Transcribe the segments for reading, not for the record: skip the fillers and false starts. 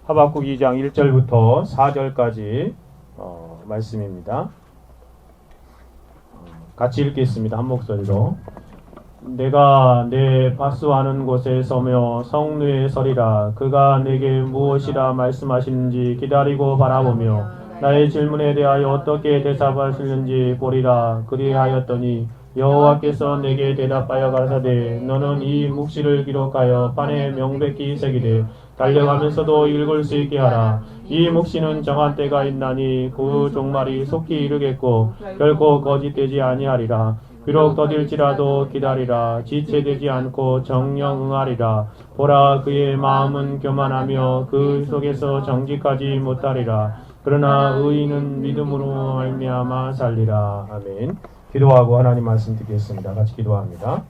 하박국 2장 1절부터 4절까지 말씀입니다. 같이 읽겠습니다. 한 목소리로. 내가 내 파수하는 곳에 서며 성루에 서리라. 그가 내게 무엇이라 말씀하시는지 기다리고 바라보며 나의 질문에 대하여 어떻게 대답하시는지 보리라. 그리하였더니 여호와께서 내게 대답하여 가라사대 너는 이 묵시를 기록하여 판에 명백히 새기되 달려가면서도 읽을 수 있게 하라. 이 묵시는 정한 때가 있나니 그 종말이 속히 이르겠고 결코 거짓되지 아니하리라. 비록 더딜지라도 기다리라. 지체되지 않고 정령 응하리라. 보라, 그의 마음은 교만하며 그 속에서 정직하지 못하리라. 그러나 의인은 믿음으로 말미암아 살리라. 아멘. 기도하고 하나님 말씀 듣겠습니다. 같이 기도합니다.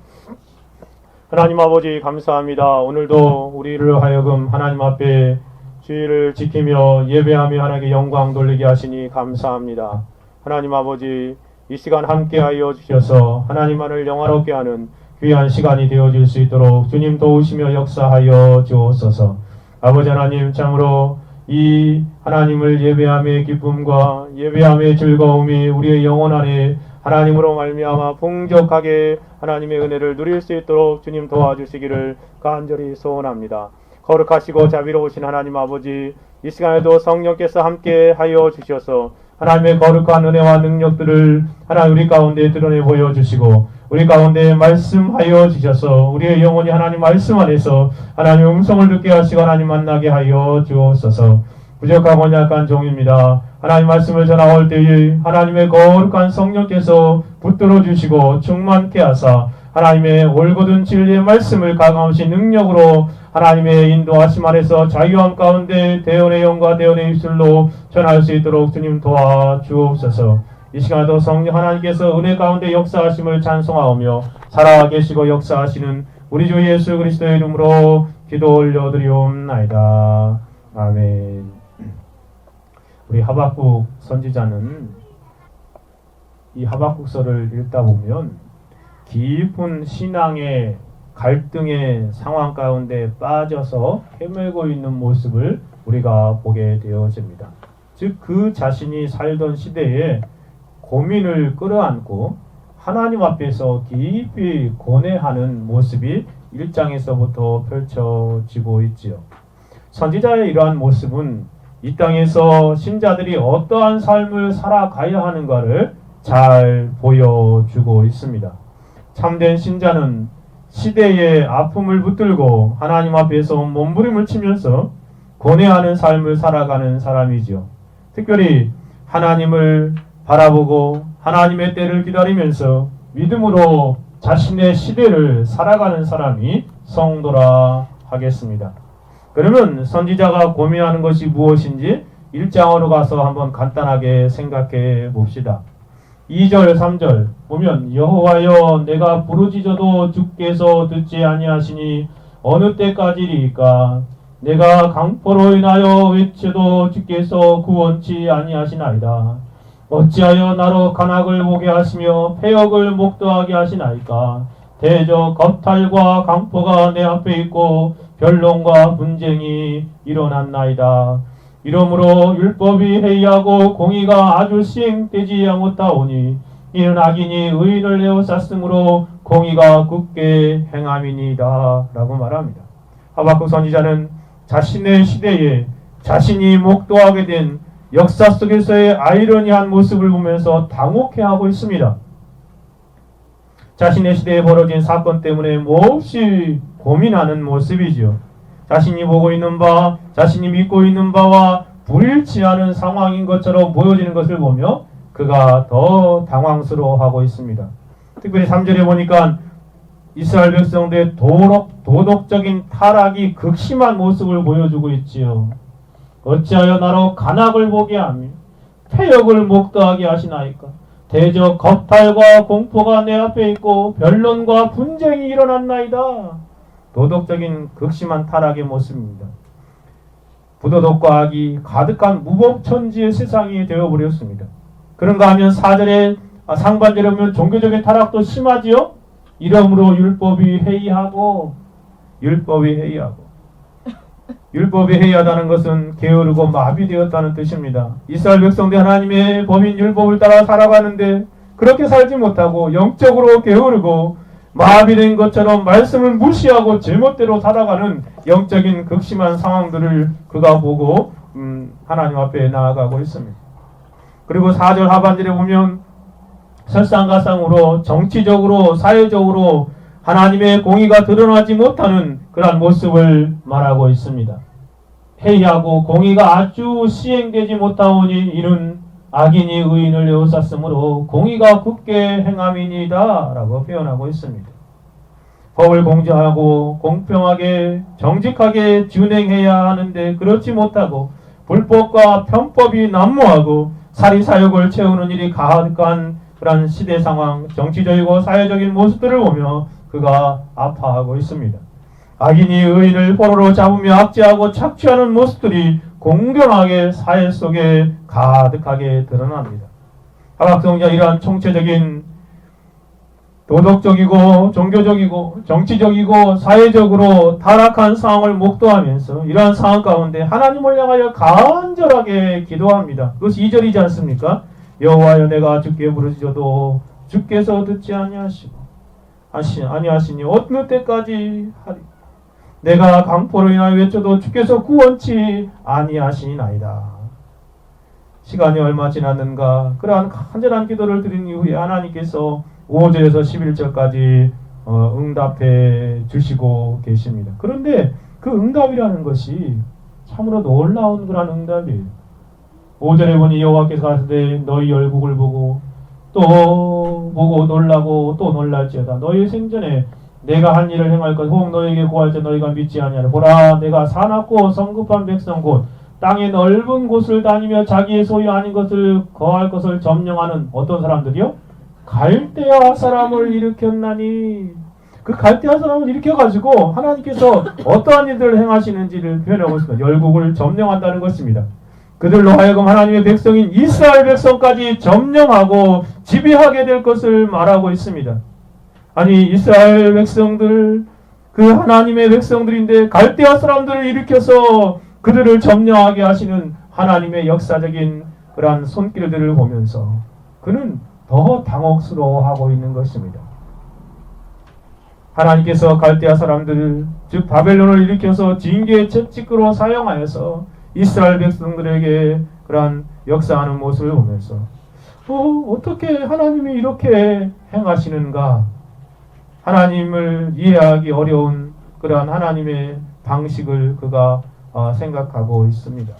하나님 아버지 감사합니다. 오늘도 우리를 하여금 하나님 앞에 주의를 지키며 예배하며 하나님께 영광 돌리게 하시니 감사합니다. 하나님 아버지 이 시간 함께하여 주셔서 하나님만을 영화롭게 하는 귀한 시간이 되어질 수 있도록 주님 도우시며 역사하여 주옵소서. 아버지 하나님 참으로 이 하나님을 예배함의 기쁨과 예배함의 즐거움이 우리의 영혼 안에 하나님으로 말미암아 풍족하게 하나님의 은혜를 누릴 수 있도록 주님 도와주시기를 간절히 소원합니다. 거룩하시고 자비로우신 하나님 아버지 이 시간에도 성령께서 함께 하여 주셔서 하나님의 거룩한 은혜와 능력들을 하나님 우리 가운데 드러내 보여주시고 우리 가운데 말씀하여 주셔서 우리의 영혼이 하나님 말씀 안에서 하나님의 음성을 듣게 하시고 하나님 만나게 하여 주옵소서. 부족하고 약한 종입니다. 하나님 말씀을 전하올 때에 하나님의 거룩한 성령께서 붙들어 주시고 충만케 하사 하나님의 올곧은 진리의 말씀을 가감하신 능력으로 하나님의 인도하심 아래서 자유함 가운데 대언의 영과 대언의 입술로 전할 수 있도록 주님 도와주옵소서. 이 시간에도 성령 하나님께서 은혜 가운데 역사하심을 찬송하오며 살아계시고 역사하시는 우리 주 예수 그리스도의 이름으로 기도 올려드리옵나이다. 아멘. 우리 하박국 선지자는 이 하박국서를 읽다 보면 깊은 신앙의 갈등의 상황 가운데 빠져서 헤매고 있는 모습을 우리가 보게 되어집니다. 즉 그 자신이 살던 시대에 고민을 끌어안고 하나님 앞에서 깊이 고뇌하는 모습이 1장에서부터 펼쳐지고 있지요. 선지자의 이러한 모습은 이 땅에서 신자들이 어떠한 삶을 살아가야 하는가를 잘 보여주고 있습니다. 참된 신자는 시대의 아픔을 붙들고 하나님 앞에서 몸부림을 치면서 고뇌하는 삶을 살아가는 사람이지요. 특별히 하나님을 바라보고 하나님의 때를 기다리면서 믿음으로 자신의 시대를 살아가는 사람이 성도라 하겠습니다. 그러면 선지자가 고민하는 것이 무엇인지 1장으로 가서 한번 간단하게 생각해 봅시다. 2절 3절 보면 여호와여 내가 부르짖어도 주께서 듣지 아니하시니 어느 때까지리까 내가 강포로 인하여 외쳐도 주께서 구원치 아니하시나이다. 어찌하여 나로 간악을 보게 하시며 패역을 목도하게 하시나이까. 대저 겁탈과 강포가 내 앞에 있고 변론과 분쟁이 일어났나이다. 이러므로 율법이 해이하고 공의가 아주 시행되지 못하오니 이는 악인이 의인을 에워쌌으므로 공의가 굳게 행함이니이다 라고 말합니다. 하박국 선지자는 자신의 시대에 자신이 목도하게 된 역사 속에서의 아이러니한 모습을 보면서 당혹해하고 있습니다. 자신의 시대에 벌어진 사건 때문에 몹시 고민하는 모습이죠. 자신이 보고 있는 바, 자신이 믿고 있는 바와 불일치하는 상황인 것처럼 보여지는 것을 보며 그가 더 당황스러워하고 있습니다. 특별히 3절에 보니까 이스라엘 백성들의 도덕적인 타락이 극심한 모습을 보여주고 있지요. 어찌하여 나로 간악을 보게 하며 패역을 목도하게 하시나이까. 대저 겁탈과 공포가 내 앞에 있고 변론과 분쟁이 일어났나이다. 도덕적인 극심한 타락의 모습입니다. 부도덕과 악이 가득한 무법천지의 세상이 되어버렸습니다. 그런가 하면 4절에 상반절에 보면 종교적인 타락도 심하지요. 이러므로 율법이 해이하고 율법이 해이하다는 것은 게으르고 마비되었다는 뜻입니다. 이스라엘 백성들 하나님의 법인 율법을 따라 살아가는데 그렇게 살지 못하고 영적으로 게으르고 마비된 것처럼 말씀을 무시하고 제멋대로 살아가는 영적인 극심한 상황들을 그가 보고 하나님 앞에 나아가고 있습니다. 그리고 4절 하반절에 보면 설상가상으로 정치적으로 사회적으로 하나님의 공의가 드러나지 못하는 그러한 모습을 말하고 있습니다. 해이하고 공의가 아주 시행되지 못하오니 이는 악인이 의인을 에워쌌으므로 공의가 굳게 행함이니이다 라고 표현하고 있습니다. 법을 공정하고 공평하게 정직하게 준행해야 하는데 그렇지 못하고 불법과 편법이 난무하고 사리사욕을 채우는 일이 가득한 그런 시대 상황, 정치적이고 사회적인 모습들을 보며 그가 아파하고 있습니다. 악인이 의인을 포로로 잡으며 압제하고 착취하는 모습들이 공정하게 사회 속에 가득하게 드러납니다. 하박성자 이러한 총체적인 도덕적이고 종교적이고 정치적이고 사회적으로 타락한 상황을 목도하면서 이러한 상황 가운데 하나님을 향하여 간절하게 기도합니다. 그것이 2절이지 않습니까? 여호와여 내가 주께 부르짖어도 주께서 듣지 아니하시니 어느 때까지 하리. 내가 강포로 인하여 외쳐도 주께서 구원치 아니하시나이다. 시간이 얼마 지났는가 그러한 간절한 기도를 드린 이후에 하나님께서 5절에서 11절까지 응답해 주시고 계십니다. 그런데 그 응답이라는 것이 참으로 놀라운 그런 응답이에요. 5절에 보니 여호와께서 가시되 너희 열국을 보고 또 보고 놀라고 또 놀랄지어다. 너희 생전에 내가 한 일을 행할 것 혹 너희에게 구할 때 너희가 믿지 아니하라. 보라 내가 사납고 성급한 백성 곧 땅의 넓은 곳을 다니며 자기의 소유 아닌 것을 거할 것을 점령하는 어떤 사람들이요? 갈대아 사람을 일으켰나니. 그 갈대아 사람을 일으켜가지고 하나님께서 어떠한 일들을 행하시는지를 표현하고 있습니다. 열국을 점령한다는 것입니다. 그들로 하여금 하나님의 백성인 이스라엘 백성까지 점령하고 지배하게 될 것을 말하고 있습니다. 아니 이스라엘 백성들 그 하나님의 백성들인데 갈대아 사람들을 일으켜서 그들을 점령하게 하시는 하나님의 역사적인 그러한 손길들을 보면서 그는 더 당혹스러워하고 있는 것입니다. 하나님께서 갈대아 사람들 즉 바벨론을 일으켜서 징계의 채찍으로 사용하여서 이스라엘 백성들에게 그러한 역사하는 모습을 보면서 어떻게 하나님이 이렇게 행하시는가? 하나님을 이해하기 어려운 그러한 하나님의 방식을 그가 생각하고 있습니다.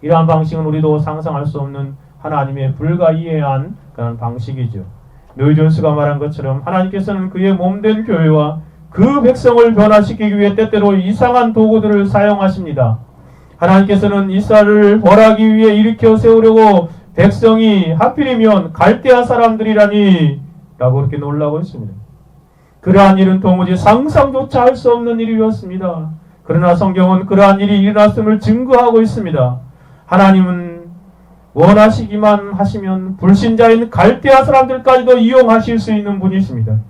이러한 방식은 우리도 상상할 수 없는 하나님의 불가이해한 그런 방식이죠. 로이 존스가 말한 것처럼 하나님께서는 그의 몸된 교회와 그 백성을 변화시키기 위해 때때로 이상한 도구들을 사용하십니다. 하나님께서는 이스라엘을 벌하기 위해 일으켜 세우려고 백성이 하필이면 갈대아 사람들이라니 라고 그렇게 놀라고 있습니다. 그러한 일은 도무지 상상조차 할 수 없는 일이었습니다. 그러나 성경은 그러한 일이 일어났음을 증거하고 있습니다. 하나님은 원하시기만 하시면 불신자인 갈대아 사람들까지도 이용하실 수 있는 분이십니다.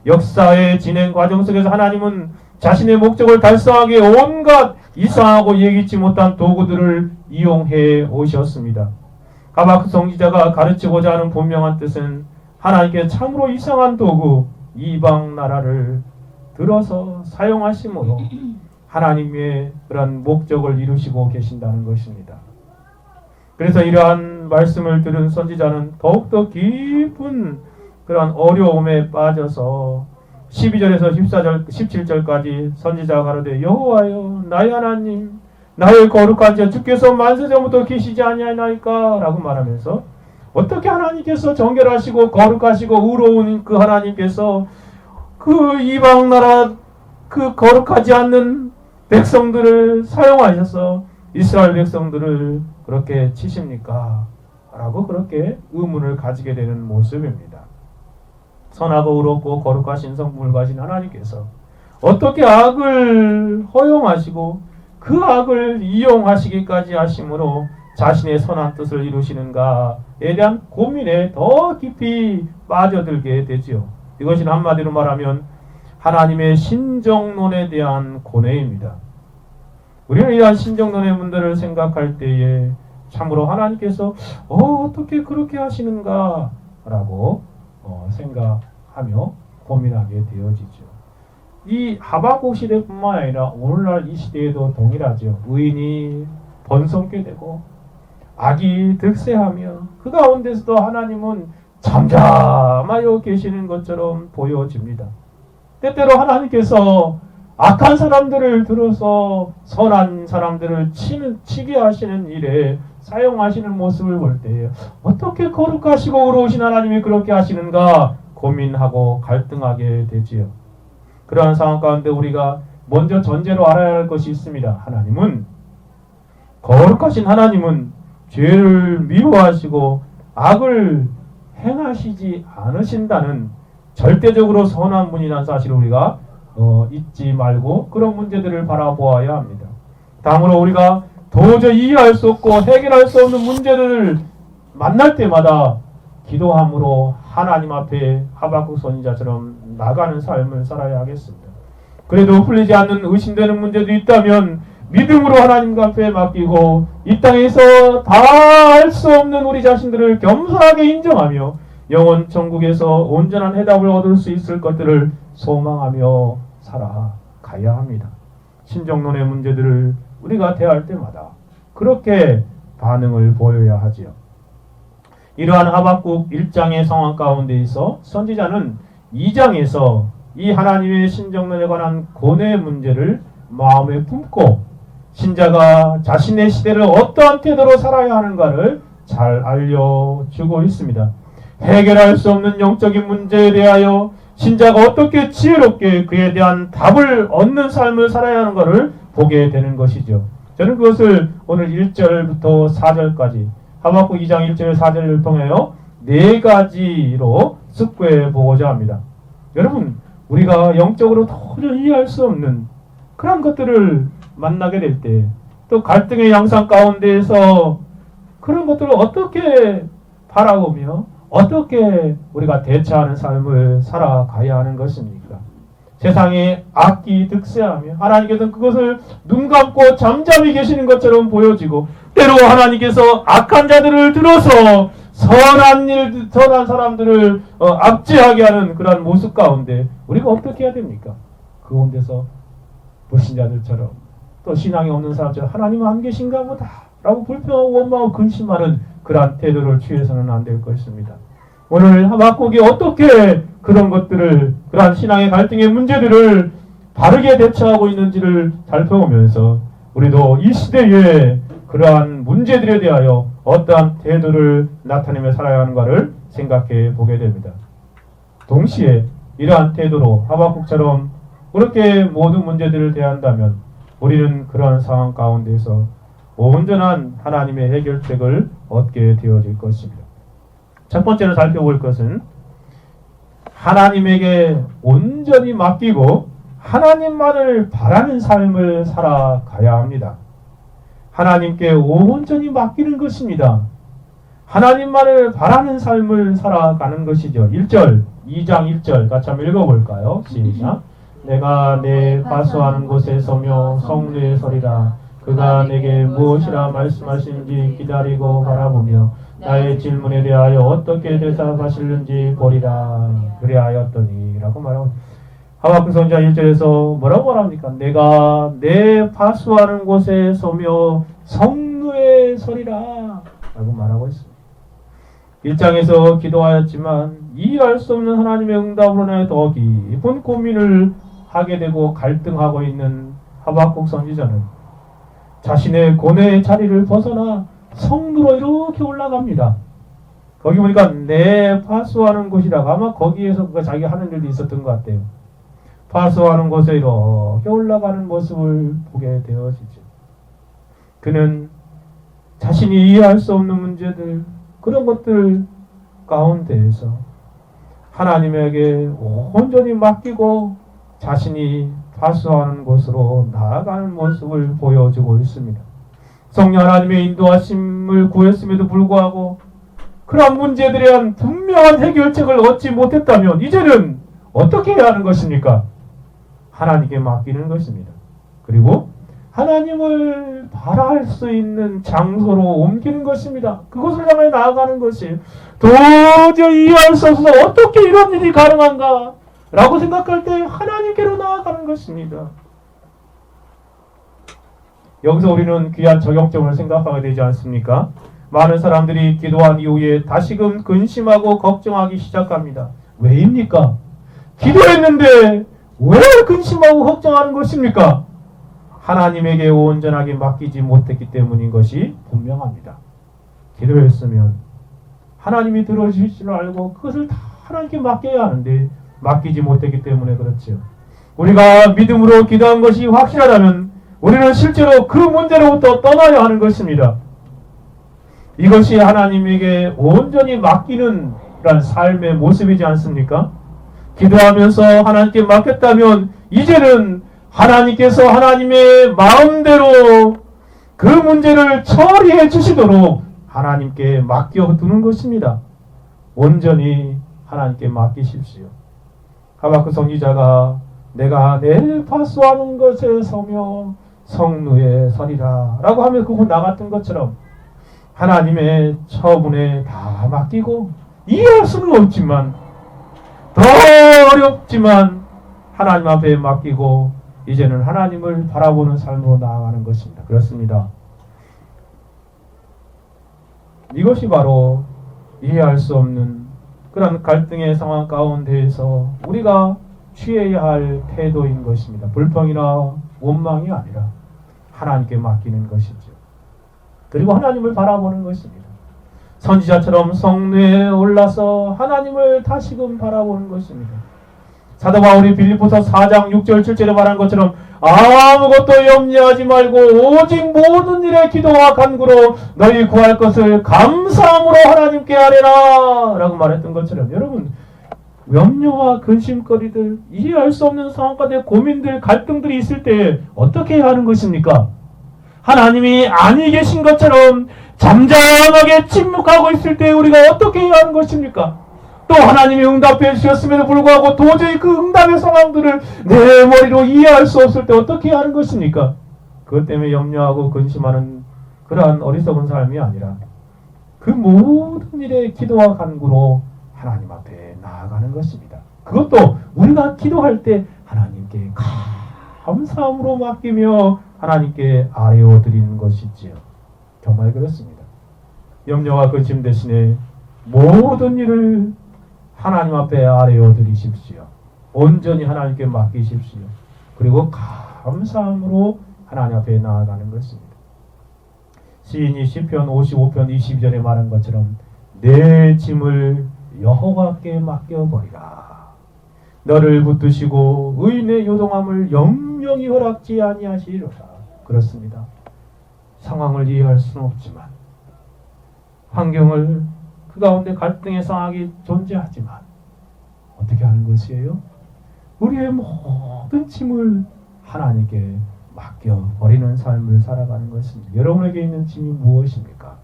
역사의 진행 과정 속에서 하나님은 자신의 목적을 달성하기에 온갖 이상하고 예기치 못한 도구들을 이용해 오셨습니다. 하박국 선지자가 가르치고자 하는 분명한 뜻은 하나님께 참으로 이상한 도구 이방 나라를 들어서 사용하심으로 하나님의 그런 목적을 이루시고 계신다는 것입니다. 그래서 이러한 말씀을 들은 선지자는 더욱더 깊은 그런 어려움에 빠져서 12절에서 14절, 17절까지 선지자가 가로되 여호와여 나의 하나님 나의 거룩한 자 주께서 만세전부터 계시지 아니하나이까 라고 말하면서 어떻게 하나님께서 정결하시고 거룩하시고 의로운 그 하나님께서 그 이방 나라 그 거룩하지 않는 백성들을 사용하셔서 이스라엘 백성들을 그렇게 치십니까? 라고 그렇게 의문을 가지게 되는 모습입니다. 선하고 의롭고 거룩하신 성불가신 하나님께서 어떻게 악을 허용하시고 그 악을 이용하시기까지 하심으로 자신의 선한 뜻을 이루시는가에 대한 고민에 더 깊이 빠져들게 되지요. 이것은 한마디로 말하면 하나님의 신정론에 대한 고뇌입니다. 우리는 이러한 신정론의 문제를 생각할 때에 참으로 하나님께서 어떻게 그렇게 하시는가 라고 생각하며 고민하게 되어지죠. 이 하박국 시대뿐만 아니라 오늘날 이 시대에도 동일하죠. 의인이 번성게 되고 악이 득세하며 그 가운데서도 하나님은 잠잠하여 계시는 것처럼 보여집니다. 때때로 하나님께서 악한 사람들을 들어서 선한 사람들을 치게 하시는 일에 사용하시는 모습을 볼 때 어떻게 거룩하시고 의로우신 하나님이 그렇게 하시는가 고민하고 갈등하게 되지요. 그러한 상황 가운데 우리가 먼저 전제로 알아야 할 것이 있습니다. 거룩하신 하나님은 죄를 미워하시고 악을 행하시지 않으신다는 절대적으로 선한 분이라는 사실을 우리가 잊지 말고 그런 문제들을 바라보아야 합니다. 다음으로 우리가 도저히 이해할 수 없고 해결할 수 없는 문제들을 만날 때마다 기도함으로 하나님 앞에 하박국 선지자처럼 나가는 삶을 살아야 하겠습니다. 그래도 풀리지 않는 의심되는 문제도 있다면 믿음으로 하나님 앞에 맡기고 이 땅에서 다 할 수 없는 우리 자신들을 겸손하게 인정하며 영원 천국에서 온전한 해답을 얻을 수 있을 것들을 소망하며 살아가야 합니다. 신정론의 문제들을 우리가 대할 때마다 그렇게 반응을 보여야 하지요. 이러한 하박국 1장의 상황 가운데에서 선지자는 2장에서 이 하나님의 신정론에 관한 고뇌의 문제를 마음에 품고 신자가 자신의 시대를 어떠한 태도로 살아야 하는가를 잘 알려주고 있습니다. 해결할 수 없는 영적인 문제에 대하여 신자가 어떻게 지혜롭게 그에 대한 답을 얻는 삶을 살아야 하는 것을 보게 되는 것이죠. 저는 그것을 오늘 1절부터 4절까지 하박국 2장 1절 4절을 통하여 4가지로 숙고해 보고자 합니다. 여러분, 우리가 영적으로 도저히 이해할 수 없는 그런 것들을 만나게 될 때, 또 갈등의 양상 가운데에서 그런 것들을 어떻게 바라보며 어떻게 우리가 대처하는 삶을 살아가야 하는 것입니까? 세상에 악이 득세하며 하나님께서는 그것을 눈 감고 잠잠히 계시는 것처럼 보여지고 때로 하나님께서 악한 자들을 들어서 선한 사람들을 압제하게 하는 그러한 모습 가운데 우리가 어떻게 해야 됩니까? 그 가운데서 불신자들처럼 또 신앙이 없는 사람처럼 하나님은 안 계신가 보다 라고 불평하고 원망하고 근심하는 그러한 태도를 취해서는 안 될 것입니다. 오늘 하박국이 어떻게 그런 것들을 그러한 신앙의 갈등의 문제들을 바르게 대처하고 있는지를 살펴보면서 우리도 이 시대에 그러한 문제들에 대하여 어떠한 태도를 나타내며 살아야 하는가를 생각해 보게 됩니다. 동시에 이러한 태도로 하박국처럼 그렇게 모든 문제들을 대한다면 우리는 그러한 상황 가운데서 온전한 하나님의 해결책을 얻게 되어질 것입니다. 첫 번째로 살펴볼 것은 하나님에게 온전히 맡기고 하나님만을 바라는 삶을 살아가야 합니다. 하나님께 온전히 맡기는 것입니다. 하나님만을 바라는 삶을 살아가는 것이죠. 1절, 2장 1절 같이 한번 읽어볼까요? 시작. 내가 내 파수하는 곳에 서며 성루에 서리라. 그가 내게 무엇이라 말씀하시는지 기다리고 바라보며 나의 질문에 대하여 어떻게 대답하실는지 보리라. 그리하였더니 라고 말하고 하박국 선지자 1절에서 뭐라고 말합니까? 내가 내 파수하는 곳에 서며 성루에 서리라 라고 말하고 있습니다. 1장에서 기도하였지만 이해할 수 없는 하나님의 응답으로 인하여 더 깊은 고민을 하게 되고 갈등하고 있는 하박국 선지자는 자신의 고뇌의 자리를 벗어나 성루로 이렇게 올라갑니다. 거기 보니까 내 파수하는 곳이라고 아마 거기에서 자기가 하는 일도 있었던 것 같아요. 파수하는 곳에 이렇게 올라가는 모습을 보게 되어지죠. 그는 자신이 이해할 수 없는 문제들 그런 것들 가운데에서 하나님에게 온전히 맡기고 자신이 파수하는 곳으로 나아가는 모습을 보여주고 있습니다. 성령 하나님의 인도하심을 구했음에도 불구하고 그러한 문제들에 대한 분명한 해결책을 얻지 못했다면 이제는 어떻게 해야 하는 것입니까? 하나님께 맡기는 것입니다. 그리고 하나님을 바라할 수 있는 장소로 옮기는 것입니다. 그곳을 향해 나아가는 것이 도저히 이해할 수 없어서 어떻게 이런 일이 가능한가 라고 생각할 때 하나님께로 나아가는 것입니다. 여기서 우리는 귀한 적용점을 생각하게 되지 않습니까? 많은 사람들이 기도한 이후에 다시금 근심하고 걱정하기 시작합니다. 왜입니까? 기도했는데 왜 근심하고 걱정하는 것입니까? 하나님에게 온전하게 맡기지 못했기 때문인 것이 분명합니다. 기도했으면 하나님이 들어주실 줄 알고 그것을 다 하나님께 맡겨야 하는데 맡기지 못했기 때문에 그렇죠. 우리가 믿음으로 기도한 것이 확실하다면 우리는 실제로 그 문제로부터 떠나야 하는 것입니다. 이것이 하나님에게 온전히 맡기는 그런 삶의 모습이지 않습니까? 기도하면서 하나님께 맡겼다면 이제는 하나님께서 하나님의 마음대로 그 문제를 처리해 주시도록 하나님께 맡겨두는 것입니다. 온전히 하나님께 맡기십시오. 하박국 선지자가 내가 내 파수하는 것에 서며 성루에 서리라 라고 하며 그곳 나갔던 것처럼 하나님의 처분에 다 맡기고 이해할 수는 없지만 더 어렵지만 하나님 앞에 맡기고 이제는 하나님을 바라보는 삶으로 나아가는 것입니다. 그렇습니다. 이것이 바로 이해할 수 없는 그런 갈등의 상황 가운데에서 우리가 취해야 할 태도인 것입니다. 불평이나 원망이 아니라 하나님께 맡기는 것이죠. 그리고 하나님을 바라보는 것입니다. 선지자처럼 성루에 올라서 하나님을 다시금 바라보는 것입니다. 사도 바울이 빌립보서 4장 6절 7절에 말한 것처럼 아무것도 염려하지 말고 오직 모든 일에 기도와 간구로 너희 구할 것을 감사함으로 하나님께 아뢰라 라고 말했던 것처럼 여러분 염려와 근심거리들 이해할 수 없는 상황 가운데 고민들 갈등들이 있을 때 어떻게 해야 하는 것입니까? 하나님이 아니 계신 것처럼 잠잠하게 침묵하고 있을 때 우리가 어떻게 해야 하는 것입니까? 또 하나님이 응답해 주셨음에도 불구하고 도저히 그 응답의 상황들을 내 머리로 이해할 수 없을 때 어떻게 해야 하는 것입니까? 그것 때문에 염려하고 근심하는 그러한 어리석은 삶이 아니라 그 모든 일에 기도와 간구로 하나님 앞에 나아가는 것입니다. 그것도 우리가 기도할 때 하나님께 감사함으로 맡기며 하나님께 아뢰어 드리는 것이지요. 정말 그렇습니다. 염려와 근심 대신에 모든 일을 하나님 앞에 아뢰어 드리십시오. 온전히 하나님께 맡기십시오. 그리고 감사함으로 하나님 앞에 나아가는 것입니다. 시인이 시편 55편 22절에 말한 것처럼 내 짐을 여호와께 맡겨버리라. 너를 붙드시고 의인의 요동함을 영영히 허락지 아니하시리로다. 그렇습니다. 상황을 이해할 수는 없지만 환경을 그 가운데 갈등의 상황이 존재하지만 어떻게 하는 것이에요? 우리의 모든 짐을 하나님께 맡겨버리는 삶을 살아가는 것입니다. 여러분에게 있는 짐이 무엇입니까?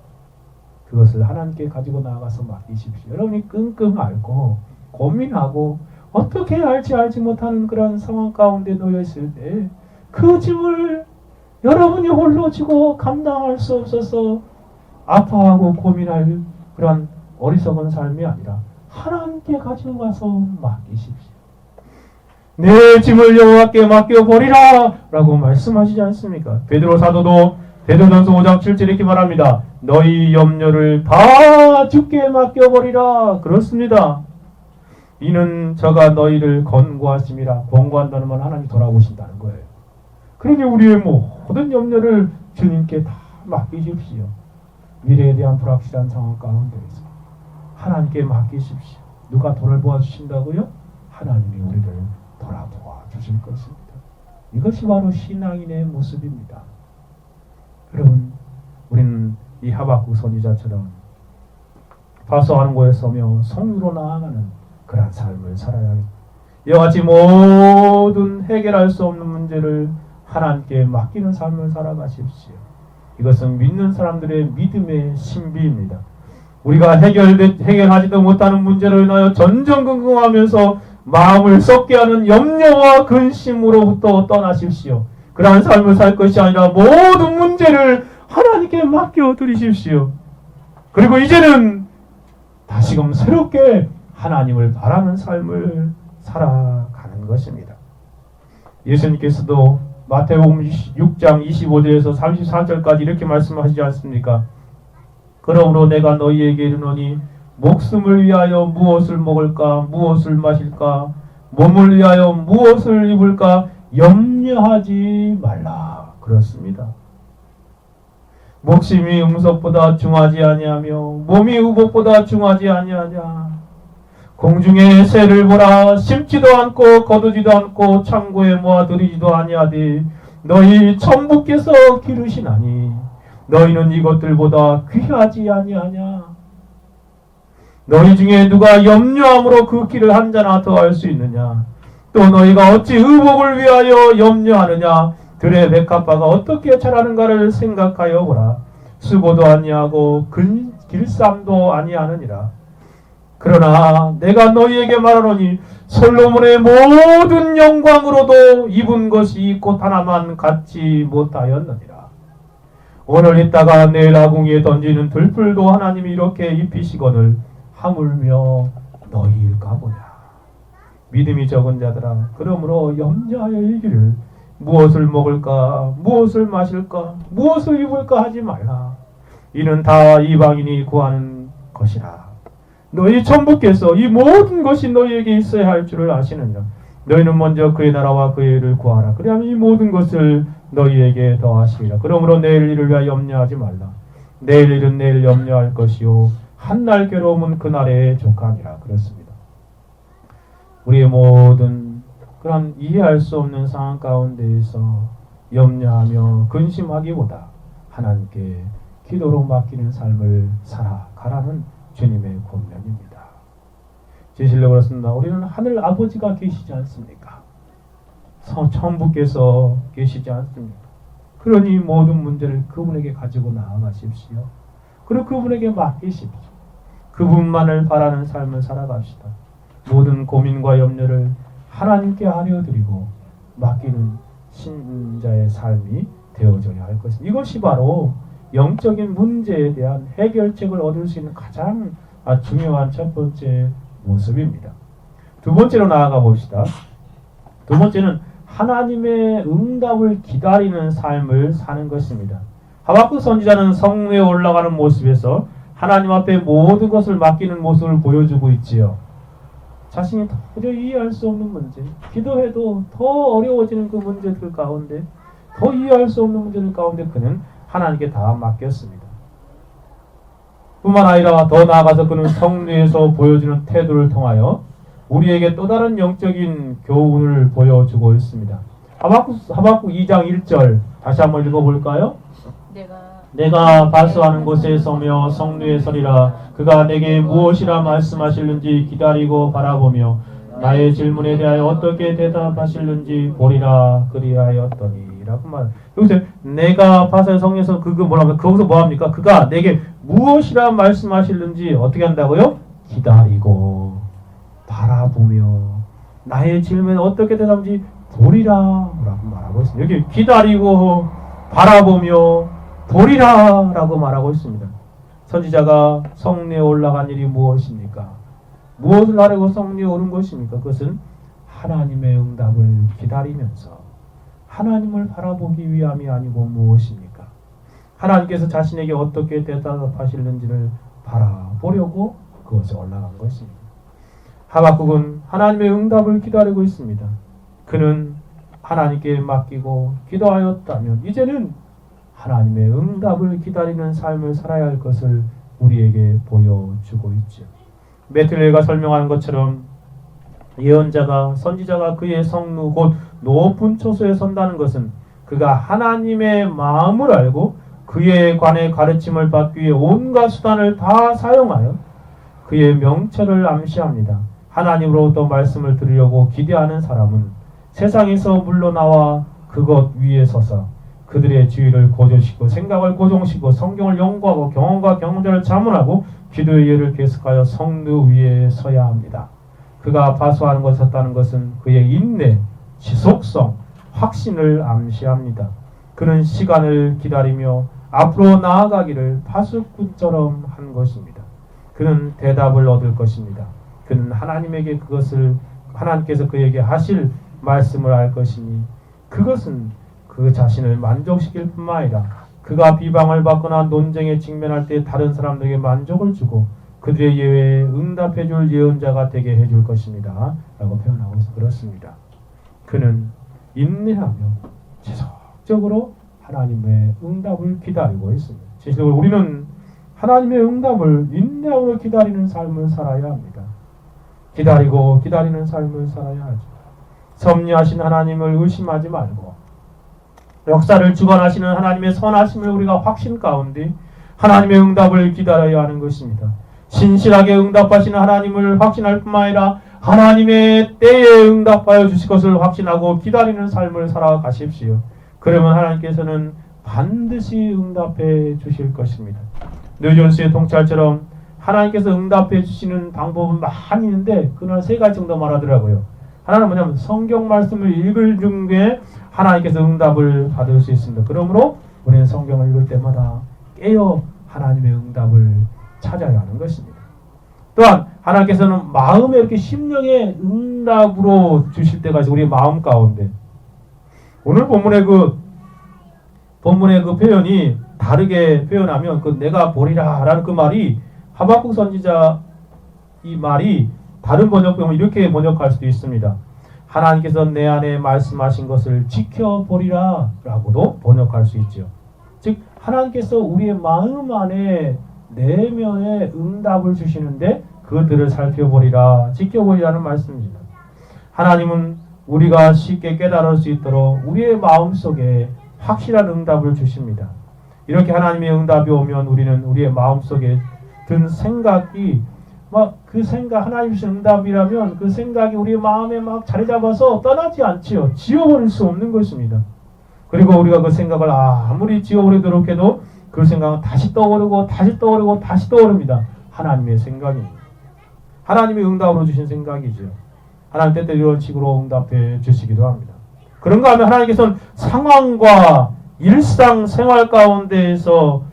그것을 하나님께 가지고 나가서 맡기십시오. 여러분이 끙끙 앓고 고민하고 어떻게 해야 할지 알지 못하는 그런 상황 가운데 놓여 있을 때 그 짐을 여러분이 홀로 지고 감당할 수 없어서 아파하고 고민할 그런 어리석은 삶이 아니라 하나님께 가지고 가서 맡기십시오. 내 짐을 여호와께 맡겨버리라 라고 말씀하시지 않습니까? 베드로 사도도 베드로전서 5장 7절에 이렇게 말합니다. 너희 염려를 다 주께 맡겨버리라. 그렇습니다. 이는 저가 너희를 권고하심이라. 권고한다는 건 하나님이 돌아보신다는 거예요. 그러니 우리의 모든 염려를 주님께 다 맡기십시오. 미래에 대한 불확실한 상황 가운데에서 하나님께 맡기십시오. 누가 돌아보아 주신다고요? 하나님이 우리를 돌아보아 주실 것입니다. 이것이 바로 신앙인의 모습입니다. 여러분, 우리는 이 하박국 선지자처럼 파수하는 곳에 서며 성으로 나아가는 그런 삶을 살아야 합니다. 이와 같이 모든 해결할 수 없는 문제를 하나님께 맡기는 삶을 살아가십시오. 이것은 믿는 사람들의 믿음의 신비입니다. 우리가 해결하지도 못하는 문제로 인하여 전전긍긍하면서 마음을 썩게 하는 염려와 근심으로부터 떠나십시오. 그러한 삶을 살 것이 아니라 모든 문제를 하나님께 맡겨드리십시오. 그리고 이제는 다시금 새롭게 하나님을 바라는 삶을 살아가는 것입니다. 예수님께서도 마태복음 6장 25절에서 34절까지 이렇게 말씀하시지 않습니까? 그러므로 내가 너희에게 이르노니 목숨을 위하여 무엇을 먹을까 무엇을 마실까 몸을 위하여 무엇을 입을까 염려하지 말라. 그렇습니다. 목심이 음석보다 중하지 아니하며 몸이 우복보다 중하지 아니하냐. 공중의 새를 보라. 심지도 않고 거두지도 않고 창고에 모아들이지도 아니하되 너희 천부께서 기르시나니 너희는 이것들보다 귀하지 아니하냐. 너희 중에 누가 염려함으로 그 길을 한 자나 더할 수 있느냐. 또 너희가 어찌 의복을 위하여 염려하느냐. 들의 백합화가 어떻게 자라는가를 생각하여 보라. 수고도 아니하고 길쌈도 아니하느니라. 그러나 내가 너희에게 말하노니 솔로몬의 모든 영광으로도 입은 것이 곧 하나만 갖지 못하였느니라. 오늘 있다가 내일 아궁이에 던지는 들풀도 하나님이 이렇게 입히시거늘 하물며 너희일까 보냐. 믿음이 적은 자들아, 그러므로 염려하여 이기를 무엇을 먹을까 무엇을 마실까 무엇을 입을까 하지 말라. 이는 다 이방인이 구하는 것이라. 너희 천부께서 이 모든 것이 너희에게 있어야 할 줄을 아시느니라. 너희는 먼저 그의 나라와 그의 일을 구하라. 그리하면 이 모든 것을 너희에게 더하시리라. 그러므로 내일 일을 위하여 염려하지 말라. 내일 일은 내일 염려할 것이요 한날 괴로움은 그날에 족하니라. 그렇습니다. 우리의 모든 그런 이해할 수 없는 상황 가운데에서 염려하며 근심하기보다 하나님께 기도로 맡기는 삶을 살아가라는 주님의 권면입니다. 진실로 그렇습니다. 우리는 하늘 아버지가 계시지 않습니까? 천부께서 계시지 않습니까? 그러니 모든 문제를 그분에게 가지고 나아가십시오. 그리고 그분에게 맡기십시오. 그분만을 바라는 삶을 살아갑시다. 모든 고민과 염려를 하나님께 아뢰어드리고 맡기는 신자의 삶이 되어져야 할 것입니다. 이것이 바로 영적인 문제에 대한 해결책을 얻을 수 있는 가장 중요한 첫 번째 모습입니다. 두 번째로 나아가 봅시다. 두 번째는 하나님의 응답을 기다리는 삶을 사는 것입니다. 하박국 선지자는 성회에 올라가는 모습에서 하나님 앞에 모든 것을 맡기는 모습을 보여주고 있지요. 자신이 도저히 이해할 수 없는 문제, 기도해도 더 어려워지는 그 문제들 가운데, 더 이해할 수 없는 문제들 가운데 그는 하나님께 다 맡겼습니다. 뿐만 아니라 더 나아가서 그는 성례에서 보여주는 태도를 통하여 우리에게 또 다른 영적인 교훈을 보여주고 있습니다. 하박국 2장 1절 다시 한번 읽어볼까요? 내가 발수하는 곳에 서며 성루에 서리라. 그가 내게 무엇이라 말씀하실는지 기다리고 바라보며 나의 질문에 대하여 어떻게 대답하실는지 보리라. 그리하였더니 라고 말. 여기서 내가 바사의 성에서 그거 뭐라고 거기서 뭐합니까? 그가 내게 무엇이라 말씀하실는지 어떻게 한다고요? 기다리고 바라보며 나의 질문에 어떻게 대답하는지 보리라 라고 말하고 있습니다. 여기 기다리고 바라보며 보리라 라고 말하고 있습니다. 선지자가 성리에 올라간 일이 무엇입니까? 무엇을 하려고 성리에 오른 것입니까? 그것은 하나님의 응답을 기다리면서 하나님을 바라보기 위함이 아니고 무엇입니까? 하나님께서 자신에게 어떻게 대답하실는지를 바라보려고 그것에 올라간 것입니다. 하박국은 하나님의 응답을 기다리고 있습니다. 그는 하나님께 맡기고 기도하였다면 이제는 하나님의 응답을 기다리는 삶을 살아야 할 것을 우리에게 보여주고 있죠. 메틀레가 설명하는 것처럼 예언자가 선지자가 그의 성루 곧 높은 초소에 선다는 것은 그가 하나님의 마음을 알고 그에 관해 가르침을 받기 위해 온갖 수단을 다 사용하여 그의 명철을 암시합니다. 하나님으로부터 말씀을 들으려고 기대하는 사람은 세상에서 물러나와 그것 위에 서서 그들의 주의를 고조시키고 생각을 고정시키고 성경을 연구하고 경험과 경험자를 자문하고 기도의 예를 계속하여 성루 위에 서야 합니다. 그가 파수하는 것을 섰다는 것은 그의 인내, 지속성, 확신을 암시합니다. 그는 시간을 기다리며 앞으로 나아가기를 파수꾼처럼 한 것입니다. 그는 대답을 얻을 것입니다. 그는 하나님에게 그것을 하나님께서 그에게 하실 말씀을 할 것이니 그것은 그 자신을 만족시킬 뿐만 아니라 그가 비방을 받거나 논쟁에 직면할 때 다른 사람들에게 만족을 주고 그들의 예외에 응답해 줄 예언자가 되게 해줄 것입니다. 라고 표현하고 그렇습니다. 그는 인내하며 지속적으로 하나님의 응답을 기다리고 있습니다. 지속적으로 우리는 하나님의 응답을 인내하고 기다리는 삶을 살아야 합니다. 기다리고 기다리는 삶을 살아야 하죠. 섭리하신 하나님을 의심하지 말고 역사를 주관하시는 하나님의 선하심을 우리가 확신 가운데 하나님의 응답을 기다려야 하는 것입니다. 신실하게 응답하시는 하나님을 확신할 뿐만 아니라 하나님의 때에 응답하여 주실 것을 확신하고 기다리는 삶을 살아가십시오. 그러면 하나님께서는 반드시 응답해 주실 것입니다. 뉴존스의 통찰처럼 하나님께서 응답해 주시는 방법은 많이 있는데 그날 3가지 정도 말하더라고요. 하나는 뭐냐면 성경 말씀을 읽을 중에 하나님께서 응답을 받을 수 있습니다. 그러므로 우리는 성경을 읽을 때마다 깨어 하나님의 응답을 찾아야 하는 것입니다. 또한 하나님께서는 마음에 이렇게 심령의 응답으로 주실 때가 있어요. 우리의 마음 가운데. 오늘 본문의 그 표현이 다르게 표현하면 그 내가 보리라 라는 그 말이 하박국 선지자 이 말이 다른 번역 보면 이렇게 번역할 수도 있습니다. 하나님께서 내 안에 말씀하신 것을 지켜보리라 라고도 번역할 수 있죠. 즉 하나님께서 우리의 마음 안에 내면에 응답을 주시는데 그들을 살펴보리라 지켜보리라는 말씀입니다. 하나님은 우리가 쉽게 깨달을 수 있도록 우리의 마음속에 확실한 응답을 주십니다. 이렇게 하나님의 응답이 오면 우리는 우리의 마음속에 든 생각이 그 생각 하나님 주신 응답이라면 그 생각이 우리 마음에 막 자리 잡아서 떠나지 않지요. 지워버릴 수 없는 것입니다. 그리고 우리가 그 생각을 아무리 지워버리도록 해도 그 생각은 다시 떠오르고 다시 떠오르고 다시 떠오릅니다. 하나님의 생각입니다. 하나님의 응답으로 주신 생각이죠. 하나님 때때로 이런 식으로 응답해 주시기도 합니다. 그런가 하면 하나님께서는 상황과 일상 생활 가운데에서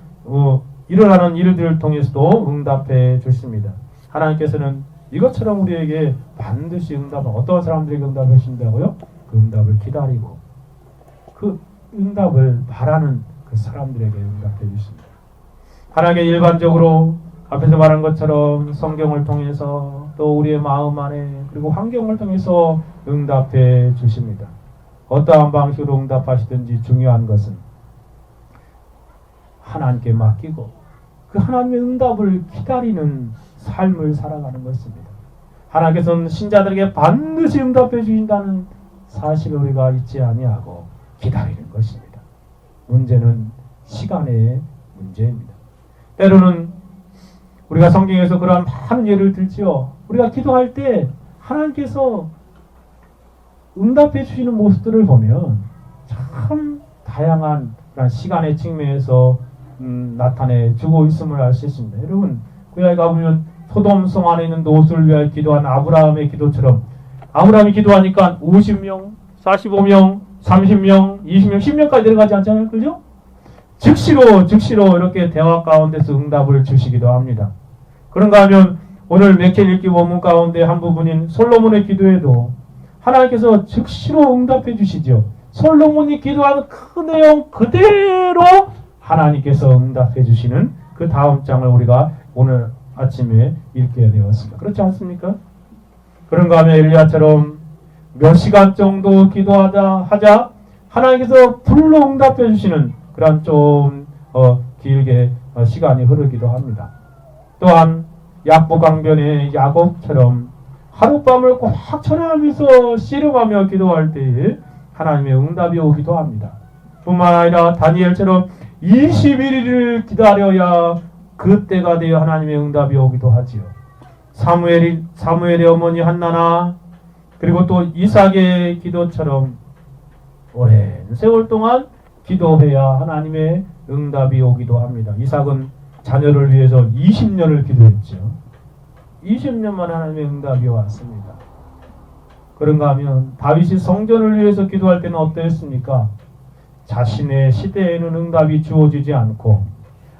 일어나는 일들을 통해서도 응답해 주십니다. 하나님께서는 이것처럼 우리에게 반드시 어떤 사람들에게 응답해 주신다고요? 그 응답을 기다리고 그 응답을 바라는 그 사람들에게 응답해 주십니다. 하나님께 일반적으로 앞에서 말한 것처럼 성경을 통해서 또 우리의 마음 안에 그리고 환경을 통해서 응답해 주십니다. 어떠한 방식으로 응답하시든지 중요한 것은 하나님께 맡기고 그 하나님의 응답을 기다리는 삶을 살아가는 것입니다. 하나님께서는 신자들에게 반드시 응답해 주신다는 사실을 우리가 잊지 아니하고 기다리는 것입니다. 문제는 시간의 문제입니다. 때로는 우리가 성경에서 그러한 많은 예를 들지요. 우리가 기도할 때 하나님께서 응답해 주시는 모습들을 보면 참 다양한 시간의 측면에서 나타내 주고 있음을 알 수 있습니다. 여러분 구약에 가보면 소돔성 안에 있는 롯을 위하여 기도한 아브라함의 기도처럼 아브라함이 기도하니까 50명, 45명, 30명, 20명, 10명까지 내려가지 않잖아요. 그죠? 즉시로 이렇게 대화 가운데서 응답을 주시기도 합니다. 그런가 하면 오늘 맺힌 읽기 본문 가운데 한 부분인 솔로몬의 기도에도 하나님께서 즉시로 응답해 주시죠. 솔로몬이 기도하는 그 내용 그대로 하나님께서 응답해 주시는 그 다음 장을 우리가 오늘 아침에 읽게 되었습니다. 그렇지 않습니까? 그런가 하면 엘리야처럼 몇 시간 정도 기도하자 하나님께서 불로 응답해 주시는 그런 좀 길게 시간이 흐르기도 합니다. 또한 약보강변의 야곱처럼 하룻밤을 꽉 철회하면서 씨름하며 기도할 때에 하나님의 응답이 오기도 합니다. 뿐만 아니라 다니엘처럼 21일을 기다려야 그때가 되어 하나님의 응답이 오기도 하지요. 사무엘의 어머니 한나나 그리고 또 이삭의 기도처럼 오랜 세월 동안 기도해야 하나님의 응답이 오기도 합니다. 이삭은 자녀를 위해서 20년을 기도했죠. 20년 만에 하나님의 응답이 왔습니다. 그런가 하면 다윗이 성전을 위해서 기도할 때는 어떠했습니까? 자신의 시대에는 응답이 주어지지 않고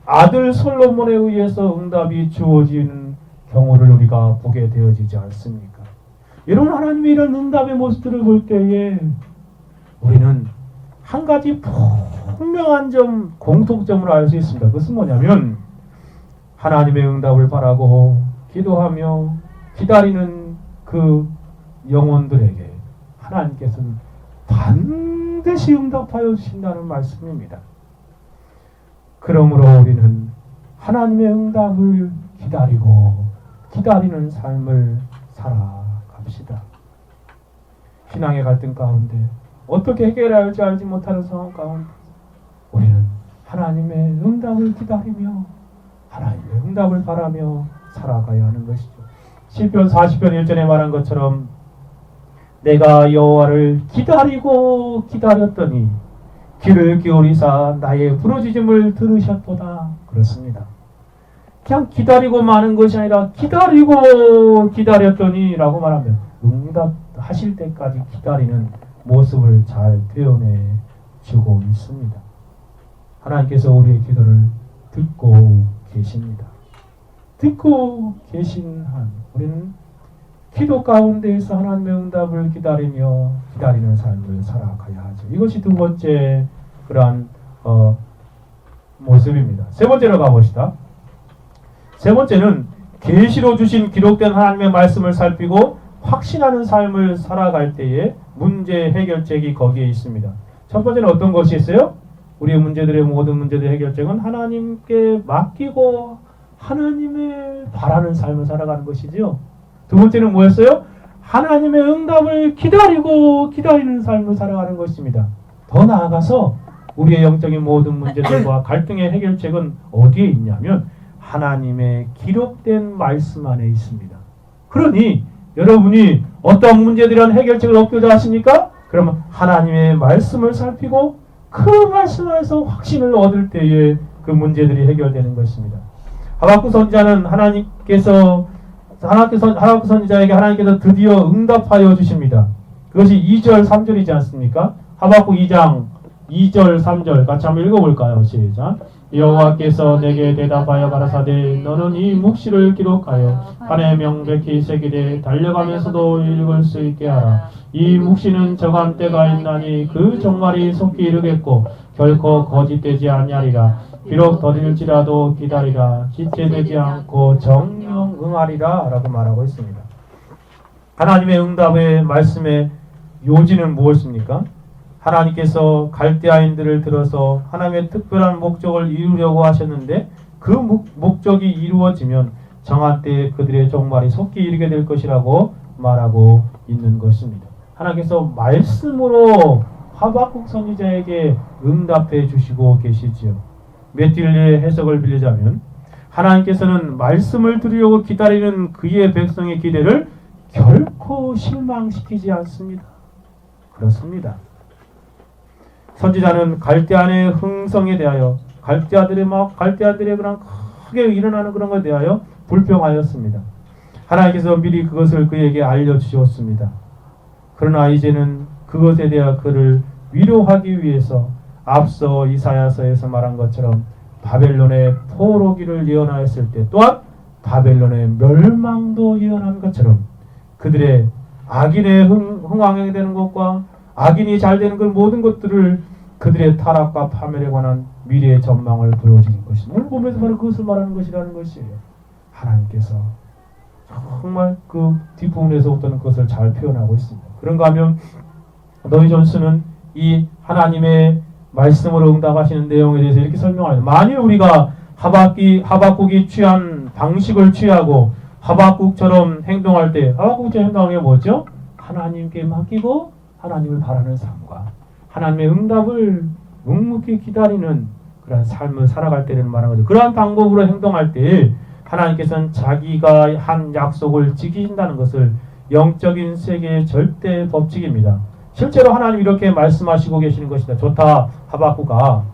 아들 솔로몬에 의해서 응답이 주어지는 경우를 우리가 보게 되어지지 않습니까? 여러분, 하나님의 이런 응답의 모습들을 볼 때에 우리는 한 가지 분명한 공통점을 알 수 있습니다. 그것은 뭐냐면 하나님의 응답을 바라고 기도하며 기다리는 그 영혼들에게 하나님께서는 반드시 응답하여 주신다는 말씀입니다. 그러므로 우리는 하나님의 응답을 기다리고 기다리는 삶을 살아갑시다. 신앙의 갈등 가운데 어떻게 해결해야 할지 알지 못하는 상황 가운데 우리는 하나님의 응답을 기다리며 하나님의 응답을 바라며 살아가야 하는 것이죠. 시편 40편 1절에 말한 것처럼 내가 여호와를 기다리고 기다렸더니 귀를 기울이사 나의 부르짖음을 들으셨도다. 그렇습니다. 그냥 기다리고 마는 것이 아니라 기다리고 기다렸더니 라고 말하면 응답하실 때까지 기다리는 모습을 잘 표현해 주고 있습니다. 하나님께서 우리의 기도를 듣고 계십니다. 듣고 계신 한 우리는 기도 가운데에서 하나님의 응답을 기다리며 기다리는 삶을 살아가야 하죠. 이것이 두 번째 그러한 모습입니다. 세 번째로 가봅시다. 세 번째는 계시로 주신 기록된 하나님의 말씀을 살피고 확신하는 삶을 살아갈 때에 문제 해결책이 거기에 있습니다. 첫 번째는 어떤 것이 있어요? 우리의 문제들의 모든 문제들의 해결책은 하나님께 맡기고 하나님의 바라는 삶을 살아가는 것이죠. 두 번째는 뭐였어요? 하나님의 응답을 기다리고 기다리는 삶을 살아가는 것입니다. 더 나아가서 우리의 영적인 모든 문제들과 갈등의 해결책은 어디에 있냐면 하나님의 기록된 말씀 안에 있습니다. 그러니 여러분이 어떤 문제들이란 해결책을 얻고자 하십니까? 그러면 하나님의 말씀을 살피고 그 말씀 안에서 확신을 얻을 때에 그 문제들이 해결되는 것입니다. 하박국 선지자는 하박국 선지자에게 하나님께서 드디어 응답하여 주십니다. 그것이 2절 3절이지 않습니까? 하박국 2장 2절 3절 같이 한번 읽어볼까요? 시작. 여호와께서 내게 대답하여 가라사대 너는 이 묵시를 기록하여 판에 명백히 새기되 달려가면서도 읽을 수 있게 하라. 이 묵시는 정한 때가 있나니 그 종말이 속히 이르겠고 결코 거짓되지 아니하리라. 비록 더딜지라도 기다리라. 지체되지 않고 정령 응하리라 라고 말하고 있습니다. 하나님의 응답의 말씀의 요지는 무엇입니까? 하나님께서 갈대아인들을 들어서 하나님의 특별한 목적을 이루려고 하셨는데 그 목적이 이루어지면 정한 때에 그들의 종말이 속히 이르게 될 것이라고 말하고 있는 것입니다. 하나님께서 말씀으로 하박국 선지자에게 응답해 주시고 계시지요. 메틸레의 해석을 빌리자면 하나님께서는 말씀을 들으려고 기다리는 그의 백성의 기대를 결코 실망시키지 않습니다. 그렇습니다. 선지자는 갈대아인의 흥성에 대하여 갈대아들의 그런 크게 일어나는 그런 것에 대하여 불평하였습니다. 하나님께서 미리 그것을 그에게 알려주셨습니다. 그러나 이제는 그것에 대해 그를 위로하기 위해서 앞서 이사야서에서 말한 것처럼 바벨론의 포로기를 예언하였을 때 또한 바벨론의 멸망도 예언한 것처럼 그들의 악인의 흥왕하게 되는 것과 악인이 잘 되는 그 모든 것들을 그들의 타락과 파멸에 관한 미래의 전망을 보여주는 것입니다. 오늘 보면서 바로 그것을 말하는 것이라는 것이에요. 하나님께서 정말 그 뒷부분에서부터는 그것을 잘 표현하고 있습니다. 그런가 하면 노이 존스는 이 하나님의 말씀으로 응답하시는 내용에 대해서 이렇게 설명합니다. 만일 우리가 하박국이 취한 방식을 취하고 하박국처럼 행동할 때 하박국처럼 행동하는 게 뭐죠? 하나님께 맡기고 하나님을 바라는 삶과 하나님의 응답을 묵묵히 기다리는 그런 삶을 살아갈 때는 말하는 거죠. 그러한 방법으로 행동할 때 하나님께서는 자기가 한 약속을 지키신다는 것을 영적인 세계의 절대 법칙입니다. 실제로 하나님 이렇게 말씀하시고 계시는 것이다. 좋다 하박국아,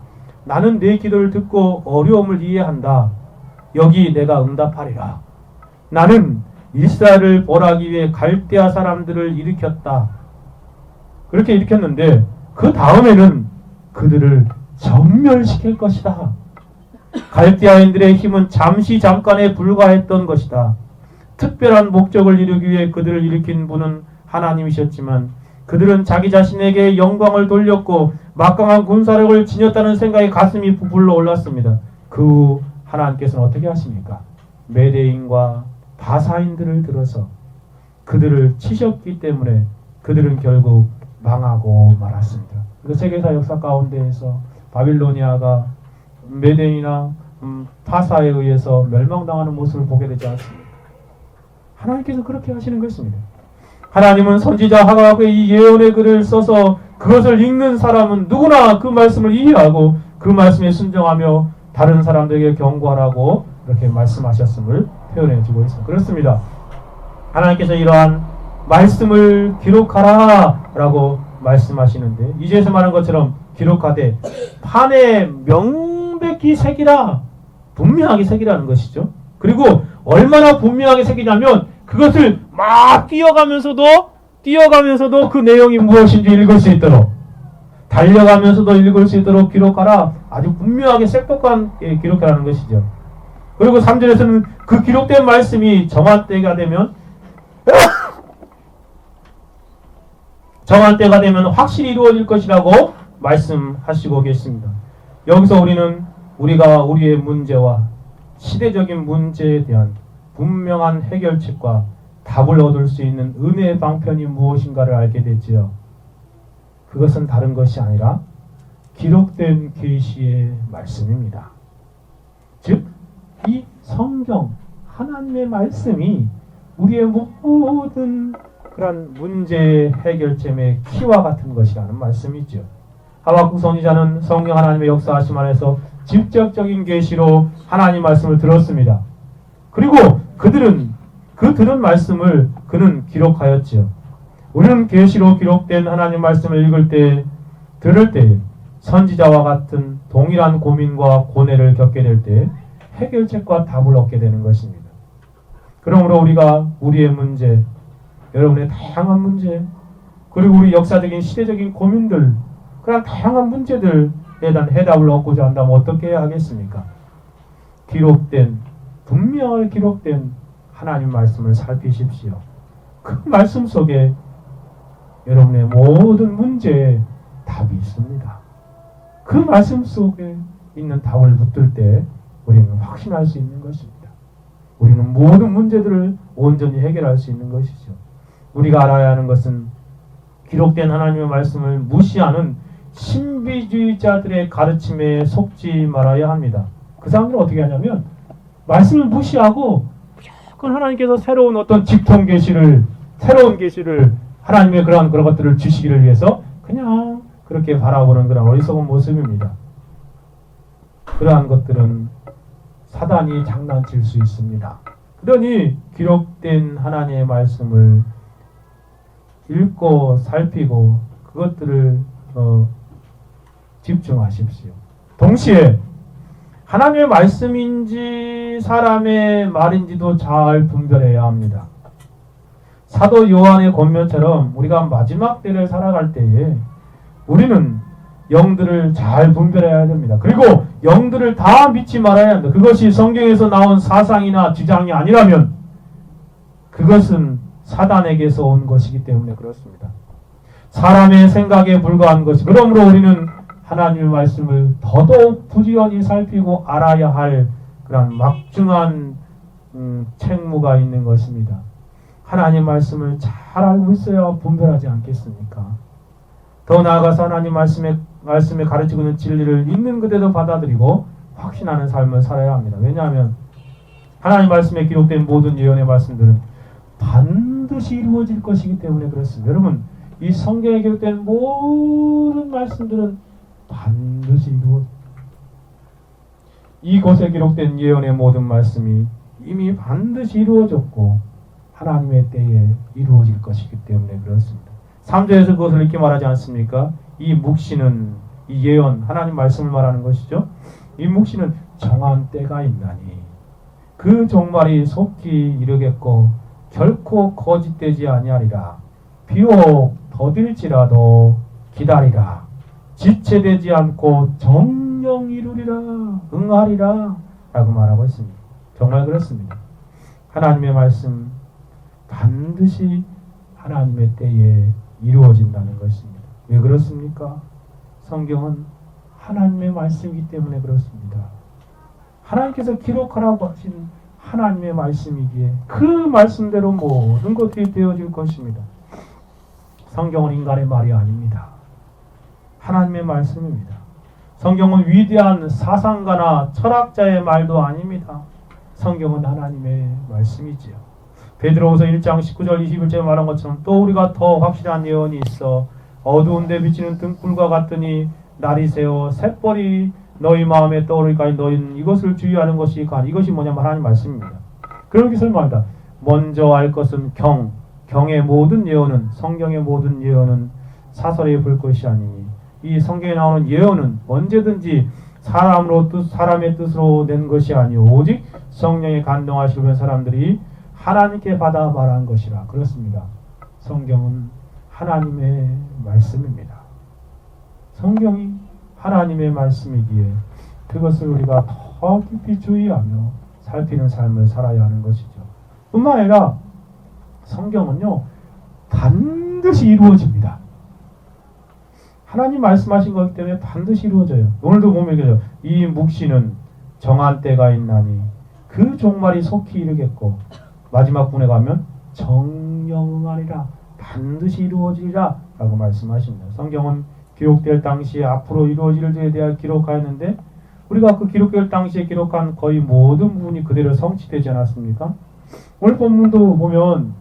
나는 내 기도를 듣고 어려움을 이해한다. 여기 내가 응답하리라. 나는 이스라엘을 벌하기 위해 갈대아 사람들을 일으켰다. 그렇게 일으켰는데 그 다음에는 그들을 전멸시킬 것이다. 갈대아인들의 힘은 잠깐에 불과했던 것이다. 특별한 목적을 이루기 위해 그들을 일으킨 분은 하나님이셨지만 그들은 자기 자신에게 영광을 돌렸고 막강한 군사력을 지녔다는 생각에 가슴이 부풀러 올랐습니다. 그 후 하나님께서는 어떻게 하십니까? 메대인과 바사인들을 들어서 그들을 치셨기 때문에 그들은 결국 망하고 말았습니다. 그 세계사 역사 가운데에서 바빌로니아가 메대인이나 바사에 의해서 멸망당하는 모습을 보게 되지 않습니까? 하나님께서 그렇게 하시는 것입니다. 하나님은 선지자 하박국의 이 예언의 글을 써서 그것을 읽는 사람은 누구나 그 말씀을 이해하고 그 말씀에 순종하며 다른 사람들에게 경고하라고 이렇게 말씀하셨음을 표현해 주고 있습니다. 그렇습니다. 하나님께서 이러한 말씀을 기록하라 라고 말씀하시는데 2절에서 말한 것처럼 기록하되 판에 명백히 새기라, 분명하게 새기라는 것이죠. 그리고 얼마나 분명하게 새기냐면 그것을 막 뛰어가면서도 그 내용이 무엇인지 읽을 수 있도록, 달려가면서도 읽을 수 있도록 기록하라. 아주 분명하게 색독하게 기록하라는 것이죠. 그리고 3절에서는 그 기록된 말씀이 정한 때가 되면 확실히 이루어질 것이라고 말씀하시고 계십니다. 여기서 우리가 우리의 문제와 시대적인 문제에 대한 분명한 해결책과 답을 얻을 수 있는 은혜의 방편이 무엇인가를 알게 되지요. 그것은 다른 것이 아니라 기록된 계시의 말씀입니다. 즉, 이 성경, 하나님의 말씀이 우리의 모든 그런 문제의 해결점의 키와 같은 것이라는 말씀이죠. 하박국 선지자는 성령 하나님의 역사하심 안에서 직접적인 계시로 하나님 말씀을 들었습니다. 그리고 그 들은 말씀을 그는 기록하였지요. 우리는 계시로 기록된 하나님 말씀을 들을 때 선지자와 같은 동일한 고민과 고뇌를 겪게 될 때 해결책과 답을 얻게 되는 것입니다. 그러므로 우리가 우리의 문제, 여러분의 다양한 문제, 그리고 우리 역사적인 시대적인 고민들, 그런 다양한 문제들에 대한 해답을 얻고자 한다면 어떻게 해야 하겠습니까? 분명하게 기록된 하나님 말씀을 살피십시오. 그 말씀 속에 여러분의 모든 문제에 답이 있습니다. 그 말씀 속에 있는 답을 붙들 때 우리는 확신할 수 있는 것입니다. 우리는 모든 문제들을 온전히 해결할 수 있는 것이죠. 우리가 알아야 하는 것은 기록된 하나님의 말씀을 무시하는 신비주의자들의 가르침에 속지 말아야 합니다. 그 사람들은 어떻게 하냐면 말씀을 무시하고 무조건 하나님께서 새로운 어떤 직통 계시를, 새로운 계시를, 하나님의 그런 것들을 주시기를 위해서 그냥 그렇게 바라보는 그런 어리석은 모습입니다. 그러한 것들은 사단이 장난칠 수 있습니다. 그러니 기록된 하나님의 말씀을 읽고 살피고 그것들을 집중하십시오. 동시에 하나님의 말씀인지 사람의 말인지도 잘 분별해야 합니다. 사도 요한의 권면처럼 우리가 마지막 때를 살아갈 때에 우리는 영들을 잘 분별해야 됩니다. 그리고 영들을 다 믿지 말아야 합니다. 그것이 성경에서 나온 사상이나 주장이 아니라면 그것은 사단에게서 온 것이기 때문에 그렇습니다. 사람의 생각에 불과한 것이, 그러므로 우리는 하나님의 말씀을 더더욱 부지런히 살피고 알아야 할 그런 막중한 책무가 있는 것입니다. 하나님 말씀을 잘 알고 있어야 분별하지 않겠습니까? 더 나아가서 하나님 말씀에 가르치고 있는 진리를 있는 그대로 받아들이고 확신하는 삶을 살아야 합니다. 왜냐하면 하나님 말씀에 기록된 모든 예언의 말씀들은 반드시 이루어질 것이기 때문에 그렇습니다. 여러분, 이 성경에 기록된 모든 말씀들은 반드시 이곳에 기록된 예언의 모든 말씀이 이미 반드시 이루어졌고 하나님의 때에 이루어질 것이기 때문에 그렇습니다. 3절에서 그것을 이렇게 말하지 않습니까? 이 묵시는, 이 예언, 하나님 말씀을 말하는 것이죠. 이 묵시는 정한 때가 있나니 그 종말이 속히 이르겠고 결코 거짓되지 아니하리라. 비록 더딜지라도 기다리라. 지체되지 않고 정령 이루리라. 응하리라. 라고 말하고 있습니다. 정말 그렇습니다. 하나님의 말씀 반드시 하나님의 때에 이루어진다는 것입니다. 왜 그렇습니까? 성경은 하나님의 말씀이기 때문에 그렇습니다. 하나님께서 기록하라고 하신 하나님의 말씀이기에 그 말씀대로 모든 것들이 되어질 것입니다. 성경은 인간의 말이 아닙니다. 하나님의 말씀입니다. 성경은 위대한 사상가나 철학자의 말도 아닙니다. 성경은 하나님의 말씀이지요. 베드로후서 1장 19절 21절에 말한 것처럼 또 우리가 더 확실한 예언이 있어 어두운 데 비치는 등불과 같으니 날이 새어 샛벌이 너희 마음에 떠오르기까지 너희는 이것을 주의하는 것이 간. 이것이 뭐냐면 하나님 말씀입니다. 그렇게 설명합니다. 먼저 알 것은 경의 모든 예언은 성경의 모든 예언은 사설에 볼 것이 아니니 이 성경에 나오는 예언은 언제든지 사람의 뜻으로 낸 것이 아니오 오직 성령의 감동하시면 사람들이 하나님께 받아 말한 것이라. 그렇습니다. 성경은 하나님의 말씀입니다. 성경이 하나님의 말씀이기에 그것을 우리가 더 깊이 주의하며 살피는 삶을 살아야 하는 것이죠. 뿐만 아니라 성경은요 반드시 이루어집니다. 하나님 말씀하신 거기 때문에 반드시 이루어져요. 오늘도 보면 이 묵시는 정한 때가 있나니 그 종말이 속히 이르겠고 마지막 분에 가면 정령하리라 반드시 이루어지리라 라고 말씀하십니다. 성경은 기록될 당시에 앞으로 이루어질 일에 대해 기록하였는데 우리가 그 기록될 당시에 기록한 거의 모든 부분이 그대로 성취되지 않았습니까? 오늘 본문도 보면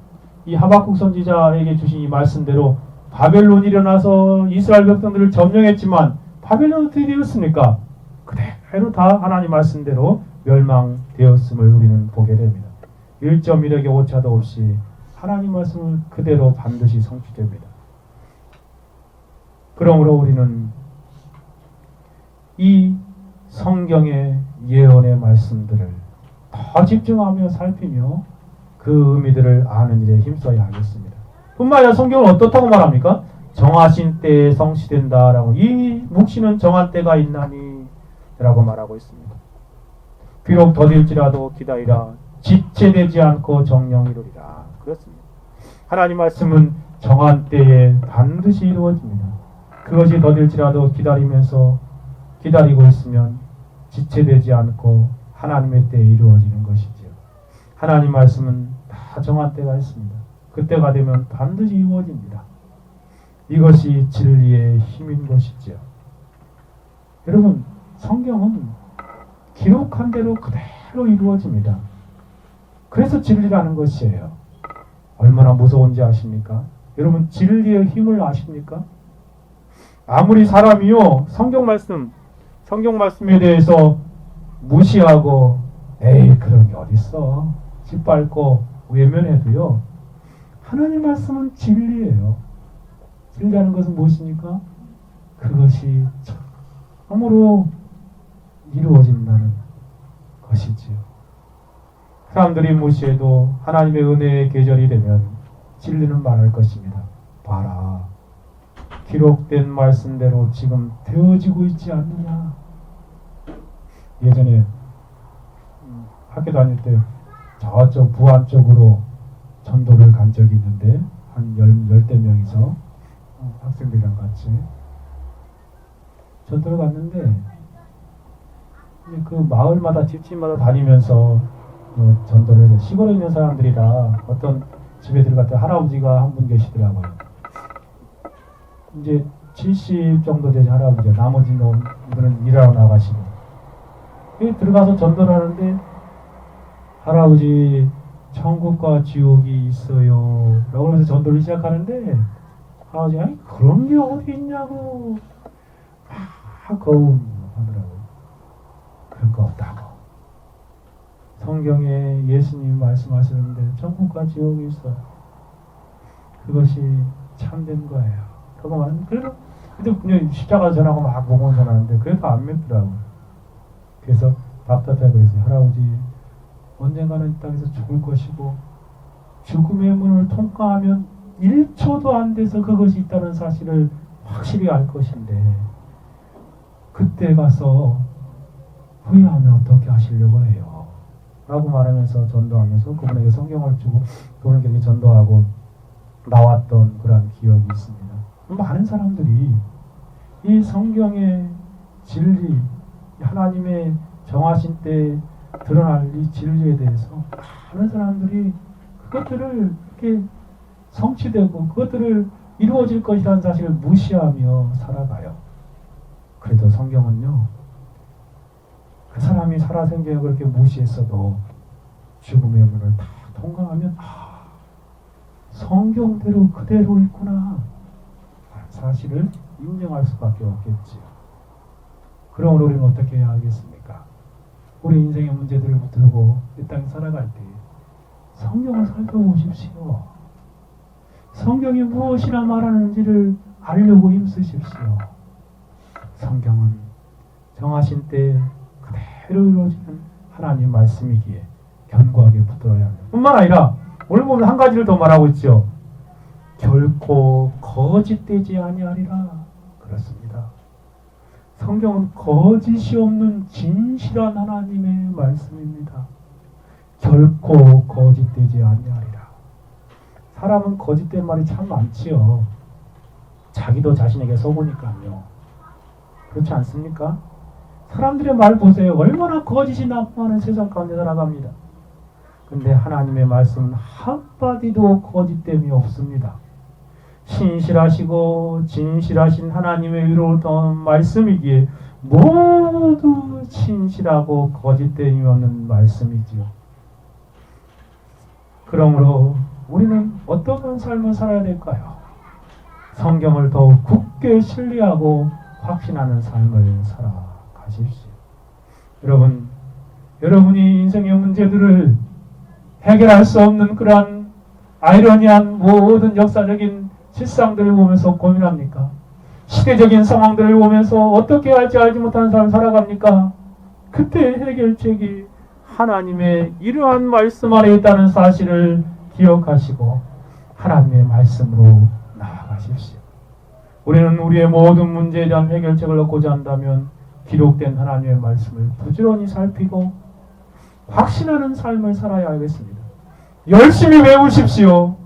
이 하박국 선지자에게 주신 이 말씀대로 바벨론이 일어나서 이스라엘 백성들을 점령했지만 바벨론은 어떻게 되었습니까? 그대로 다 하나님 말씀대로 멸망되었음을 우리는 보게 됩니다. 1.1획의 오차도 없이 하나님 말씀은 그대로 반드시 성취됩니다. 그러므로 우리는 이 성경의 예언의 말씀들을 더 집중하며 살피며 그 의미들을 아는 일에 힘써야 하겠습니다. 뿐만 아니라 성경은 어떻다고 말합니까? 정하신 때에 성취된다라고. 이 묵시는 정한 때가 있나니 라고 말하고 있습니다. 비록 더딜지라도 기다리라. 지체되지 않고 정령 이루리라. 그렇습니다. 하나님 말씀은 정한 때에 반드시 이루어집니다. 그것이 더딜지라도 기다리고 있으면 지체되지 않고 하나님의 때에 이루어지는 것이지요. 하나님 말씀은 다 정한 때가 있습니다. 그때가 되면 반드시 이루어집니다. 이것이 진리의 힘인 것이지요. 여러분, 성경은 기록한 대로 그대로 이루어집니다. 그래서 진리라는 것이에요. 얼마나 무서운지 아십니까? 여러분, 진리의 힘을 아십니까? 아무리 사람이요 성경 말씀에 대해서 무시하고 에이 그런 게 어딨어 짓밟고 외면해도요 하나님 말씀은 진리예요. 진리라는 것은 무엇입니까? 그것이 참으로 이루어진다는 것이지요. 사람들이 무시해도 하나님의 은혜의 계절이 되면 진리는 말할 것입니다. 봐라, 기록된 말씀대로 지금 되어지고 있지 않느냐. 예전에 학교 다닐 때 저쪽 부안 쪽으로 전도를 간 적이 있는데 한 열대 명이서 학생들이랑 같이 전도를 갔는데 그 마을마다 집집마다 다니면서 전도를 해서 시골에 있는 사람들이라 어떤 집에 들어갔더니 할아버지가 한 분 계시더라고요. 이제 70 정도 되신 할아버지가 나머지 분들은 일하러 나가시고 들어가서 전도를 하는데 할아버지 천국과 지옥이 있어요 라고 하면서 전도를 시작하는데 할아버지가 아니 그런 게 어디 있냐고 막 거운하더라고요. 그런 거 없다고. 성경에 예수님이 말씀하시는데 천국과 지옥이 있어요. 그것이 참된 거예요. 그거 말하면 그래도 그냥 십자가 전하고 막 복음 전하는데 그래도 안 믿더라고요. 그래서 답답해 그랬어요. 할아버지 언젠가는 이 땅에서 죽을 것이고 죽음의 문을 통과하면 1초도 안 돼서 그것이 있다는 사실을 확실히 알 것인데 그때 가서 후회하면 어떻게 하시려고 해요? 라고 말하면서 전도하면서 그분에게 성경을 주고 그분에게 이렇게 전도하고 나왔던 그런 기억이 있습니다. 많은 사람들이 이 성경의 진리, 하나님의 정하신 때 드러날 이 진리에 대해서 많은 사람들이 그것들을 이렇게 성취되고 그것들을 이루어질 것이라는 사실을 무시하며 살아가요. 그래도 성경은요, 그 사람이 살아생전에 그렇게 무시했어도 죽음의 문을 다 통과하면 성경대로 그대로 있구나 사실을 인정할 수밖에 없겠지요. 그럼 우리는 어떻게 해야 하겠습니까? 우리 인생의 문제들을 붙들고 이 땅에 살아갈 때 성경을 살펴보십시오. 성경이 무엇이라 말하는지를 알려고 힘쓰십시오. 성경은 정하신 때 그대로 이루어지는 하나님 말씀이기에 견고하게 붙들어야 합니다. 뿐만 아니라 오늘 보면 한 가지를 더 말하고 있죠. 결코 거짓되지 아니하리라. 그렇습니다. 성경은 거짓이 없는 진실한 하나님의 말씀입니다. 결코 거짓되지 아니하리라. 사람은 거짓된 말이 참 많지요. 자기도 자신에게 속으니까요. 그렇지 않습니까? 사람들의 말 보세요. 얼마나 거짓이 난무하는 세상 가운데 살아갑니다. 근데 하나님의 말씀은 한마디도 거짓됨이 없습니다. 신실하시고 진실하신 하나님의 의로운 말씀이기에 모두 진실하고 거짓됨이 없는 말씀이지요. 그러므로 우리는 어떤 삶을 살아야 될까요? 성경을 더욱 굳게 신뢰하고 확신하는 삶을 살아가십시오. 여러분이 인생의 문제들을 해결할 수 없는 그러한 아이러니한 모든 역사적인 실상들을 보면서 고민합니까? 시대적인 상황들을 보면서 어떻게 할지 알지 못하는 삶을 살아갑니까? 그때 해결책이 하나님의 이러한 말씀 안에 있다는 사실을 기억하시고 하나님의 말씀으로 나아가십시오. 우리는 우리의 모든 문제에 대한 해결책을 얻고자 한다면 기록된 하나님의 말씀을 부지런히 살피고 확신하는 삶을 살아야 하겠습니다. 열심히 외우십시오.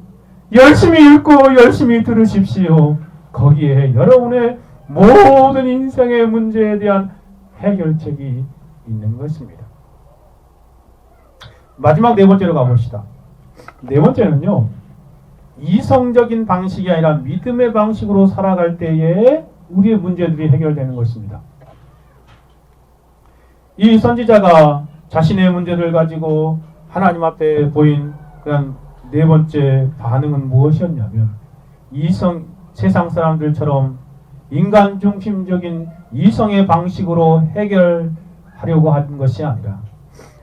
열심히 읽고 열심히 들으십시오. 거기에 여러분의 모든 인생의 문제에 대한 해결책이 있는 것입니다. 마지막 네 번째로 가봅시다. 네 번째는요, 이성적인 방식이 아니라 믿음의 방식으로 살아갈 때에 우리의 문제들이 해결되는 것입니다. 이 선지자가 자신의 문제를 가지고 하나님 앞에 보인 그런 네 번째 반응은 무엇이었냐면, 세상 사람들처럼 인간 중심적인 이성의 방식으로 해결하려고 하는 것이 아니라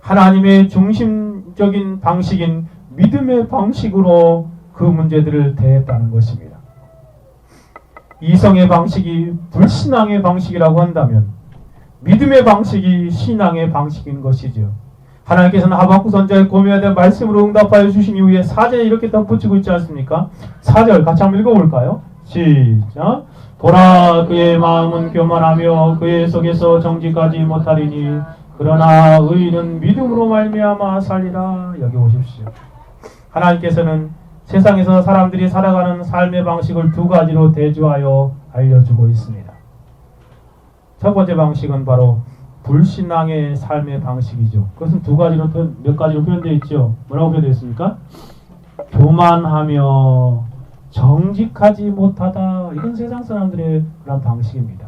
하나님의 중심적인 방식인 믿음의 방식으로 그 문제들을 대했다는 것입니다. 이성의 방식이 불신앙의 방식이라고 한다면 믿음의 방식이 신앙의 방식인 것이죠. 하나님께서는 하박국 선지자의 고민에 대한 말씀으로 응답하여 주신 이후에 4절에 이렇게 덧붙이고 있지 않습니까? 4절 같이 한번 읽어볼까요? 시작. 보라, 그의 마음은 교만하며 그의 속에서 정직하지 못하리니 그러나 의인은 믿음으로 말미암아 살리라. 여기 보십시오. 하나님께서는 세상에서 사람들이 살아가는 삶의 방식을 두 가지로 대조하여 알려주고 있습니다. 첫 번째 방식은 바로 불신앙의 삶의 방식이죠. 그것은 두 가지로, 몇 가지로 표현되어 있죠. 뭐라고 표현되어 있습니까? 교만하며 정직하지 못하다. 이건 세상 사람들의 그런 방식입니다.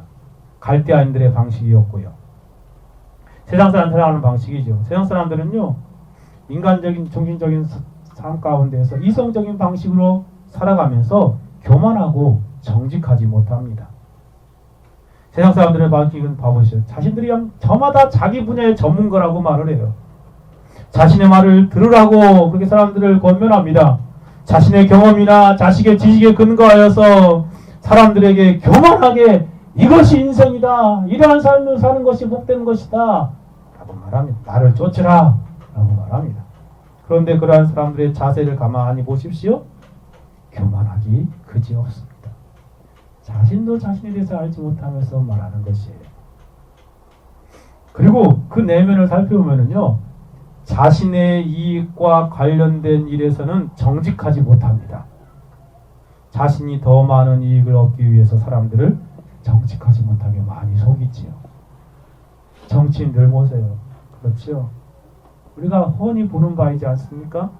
갈대아인들의 방식이었고요. 세상 사람들 살아가는 방식이죠. 세상 사람들은요, 인간적인 중심적인 삶 가운데서 이성적인 방식으로 살아가면서 교만하고 정직하지 못합니다. 세상 사람들의 방식은 봐보시죠. 자신들이 저마다 자기 분야의 전문가라고 말을 해요. 자신의 말을 들으라고 그렇게 사람들을 권면합니다. 자신의 경험이나 자식의 지식에 근거하여서 사람들에게 교만하게 이것이 인생이다, 이러한 삶을 사는 것이 복된 것이다 라고 말합니다. 나를 쫓으라 라고 말합니다. 그런데 그러한 사람들의 자세를 가만히 보십시오. 교만하기 그지없습니다. 자신도 자신에 대해서 알지 못하면서 말하는 것이에요. 그리고 그 내면을 살펴보면요, 자신의 이익과 관련된 일에서는 정직하지 못합니다. 자신이 더 많은 이익을 얻기 위해서 사람들을 정직하지 못하게 많이 속이지요. 정치인들 보세요. 그렇죠? 우리가 흔히 보는 바이지 않습니까?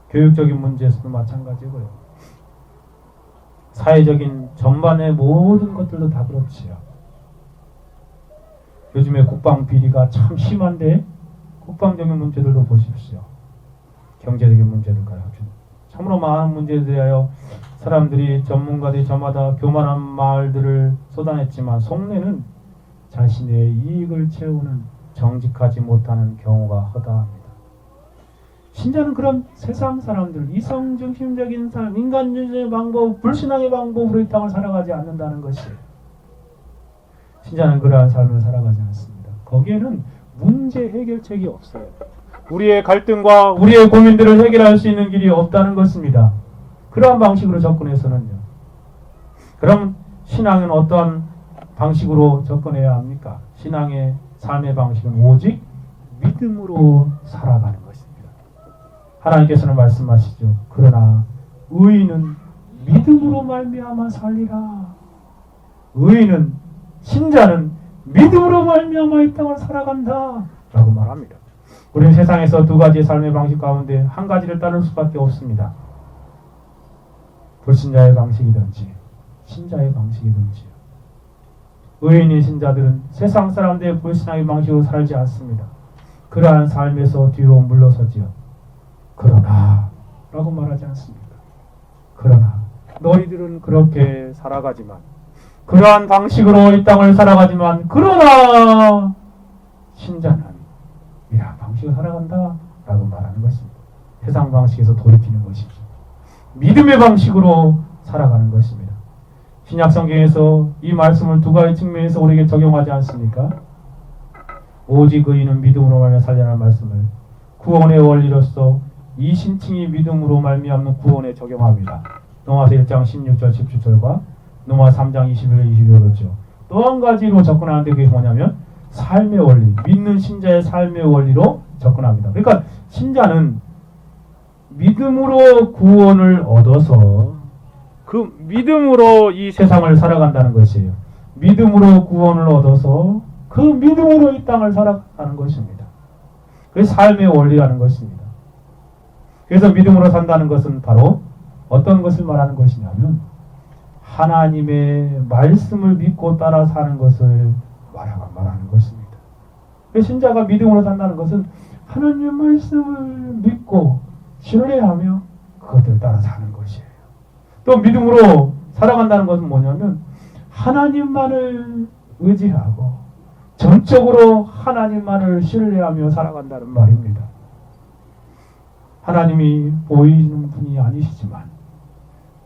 교육적인 문제에서도 마찬가지고요. 사회적인 전반의 모든 것들도 다 그렇지요. 요즘에 국방 비리가 참 심한데 국방적인 문제들도 보십시오. 경제적인 문제들까지 합치면 참으로 많은 문제에 대하여 사람들이 전문가들이 저마다 교만한 말들을 쏟아냈지만 속내는 자신의 이익을 채우는 정직하지 못하는 경우가 허다합니다. 신자는 그런 세상 사람들, 이성중심적인 삶, 인간주의의 방법, 불신앙의 방법으로 이 땅을 살아가지 않는다는 것이에요. 신자는 그러한 삶을 살아가지 않습니다. 거기에는 문제 해결책이 없어요. 우리의 갈등과 우리의 고민들을 해결할 수 있는 길이 없다는 것입니다. 그러한 방식으로 접근해서는요. 그럼 신앙은 어떠한 방식으로 접근해야 합니까? 신앙의 삶의 방식은 오직 믿음으로 살아가는 것입니다. 하나님께서는 말씀하시죠. 그러나 의인은 믿음으로 말미암아 살리라. 의인은, 신자는 믿음으로 말미암아 이 땅을 살아간다 라고 말합니다. 우리는 세상에서 두 가지의 삶의 방식 가운데 한 가지를 따를 수밖에 없습니다. 불신자의 방식이든지 신자의 방식이든지요. 의인인 신자들은 세상 사람들의 불신앙의 방식으로 살지 않습니다. 그러한 삶에서 뒤로 물러서지요. 그러나 라고 말하지 않습니까? 그러나 너희들은 그렇게 살아가지만, 그러한 방식으로 이 땅을 살아가지만, 그러나 신자는 이러한 방식으로 살아간다 라고 말하는 것입니다. 세상 방식에서 돌이키는 것이죠. 믿음의 방식으로 살아가는 것입니다. 신약 성경에서 이 말씀을 두 가지 측면에서 우리에게 적용하지 않습니까? 오직 의인은 믿음으로 말미암아 살리라는 말씀을 구원의 원리로서 이 신칭이 믿음으로 말미암는 구원에 적용합니다. 로마서 1장 16절 17절과 로마 3장 21절 22절이죠. 또 한 가지로 접근하는데 그게 뭐냐면 삶의 원리, 믿는 신자의 삶의 원리로 접근합니다. 그러니까 신자는 믿음으로 구원을 얻어서 그 믿음으로 이 세상을 살아간다는 것이에요. 믿음으로 구원을 얻어서 그 믿음으로 이 땅을 살아가는 것입니다. 그게 삶의 원리라는 것입니다. 그래서 믿음으로 산다는 것은 바로 어떤 것을 말하는 것이냐면 하나님의 말씀을 믿고 따라 사는 것을 말하는 것입니다. 신자가 믿음으로 산다는 것은 하나님의 말씀을 믿고 신뢰하며 그것들을 따라 사는 것이에요. 또 믿음으로 살아간다는 것은 뭐냐면 하나님만을 의지하고 전적으로 하나님만을 신뢰하며 살아간다는 말입니다. 하나님이 보이는 분이 아니시지만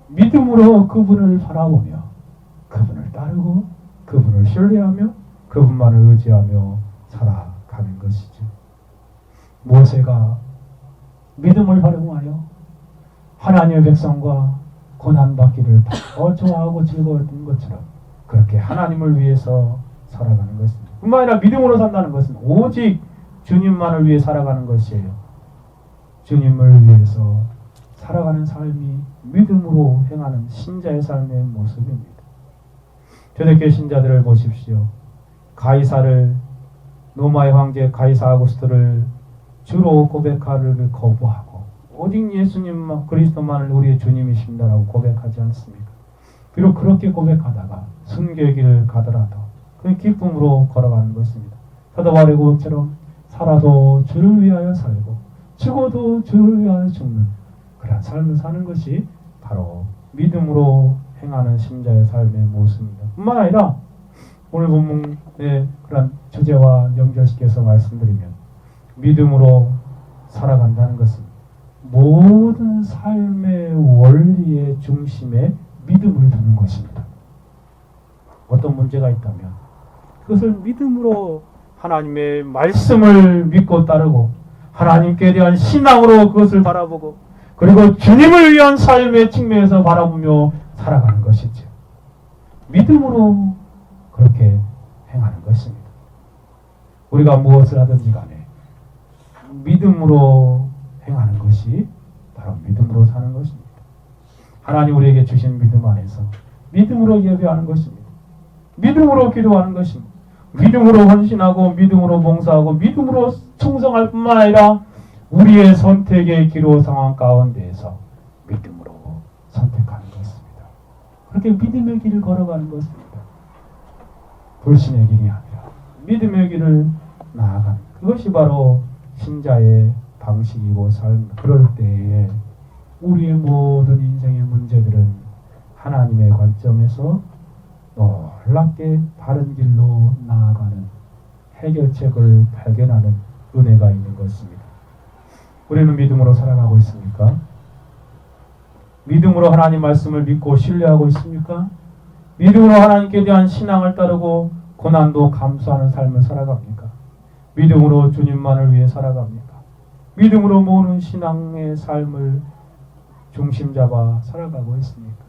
믿음으로 그분을 바라보며 그분을 따르고 그분을 신뢰하며 그분만을 의지하며 살아가는 것이죠. 모세가 믿음을 활용하여 하나님의 백성과 고난받기를 더 좋아하고 즐거웠던 것처럼 그렇게 하나님을 위해서 살아가는 것입니다. 뿐만 아니라 믿음으로 산다는 것은 오직 주님만을 위해 살아가는 것이에요. 주님을 위해서 살아가는 삶이 믿음으로 행하는 신자의 삶의 모습입니다. 초대교회 신자들을 보십시오. 가이사를, 로마의 황제 가이사 아구스토를 주로 고백하기를 거부하고 오직 예수님 그리스도만을 우리의 주님이십니다라고 고백하지 않습니까? 비록 그렇게 고백하다가 순교의 길을 가더라도 그 기쁨으로 걸어가는 것입니다. 사도 바울의 고백처럼 살아도 주를 위하여 살고 죽어도 주를 위하여 죽는 그런 삶을 사는 것이 바로 믿음으로 행하는 신자의 삶의 모습입니다. 뿐만 아니라 오늘 본문의 그런 주제와 연결시켜서 말씀드리면 믿음으로 살아간다는 것은 모든 삶의 원리의 중심에 믿음을 두는 것입니다. 어떤 문제가 있다면 그것을 믿음으로 하나님의 말씀을 믿고 따르고 하나님께 대한 신앙으로 그것을 바라보고 그리고 주님을 위한 삶의 측면에서 바라보며 살아가는 것이죠. 믿음으로 그렇게 행하는 것입니다. 우리가 무엇을 하든지 간에 믿음으로 행하는 것이 바로 믿음으로 사는 것입니다. 하나님 우리에게 주신 믿음 안에서 믿음으로 예배하는 것입니다. 믿음으로 기도하는 것입니다. 믿음으로 헌신하고 믿음으로 봉사하고 믿음으로 충성할 뿐만 아니라 우리의 선택의 기로 상황 가운데에서 믿음으로 선택하는 것입니다. 그렇게 믿음의 길을 걸어가는 것입니다. 불신의 길이 아니라 믿음의 길을 나아가는 그것이 바로 신자의 방식이고 삶. 그럴 때에 우리의 모든 인생의 문제들은 하나님의 관점에서 놀랍게 바른 길로 나아가는 해결책을 발견하는 은혜가 있는 것입니다. 우리는 믿음으로 살아가고 있습니까? 믿음으로 하나님 말씀을 믿고 신뢰하고 있습니까? 믿음으로 하나님께 대한 신앙을 따르고 고난도 감수하는 삶을 살아갑니까? 믿음으로 주님만을 위해 살아갑니까? 믿음으로 모든 신앙의 삶을 중심 잡아 살아가고 있습니까?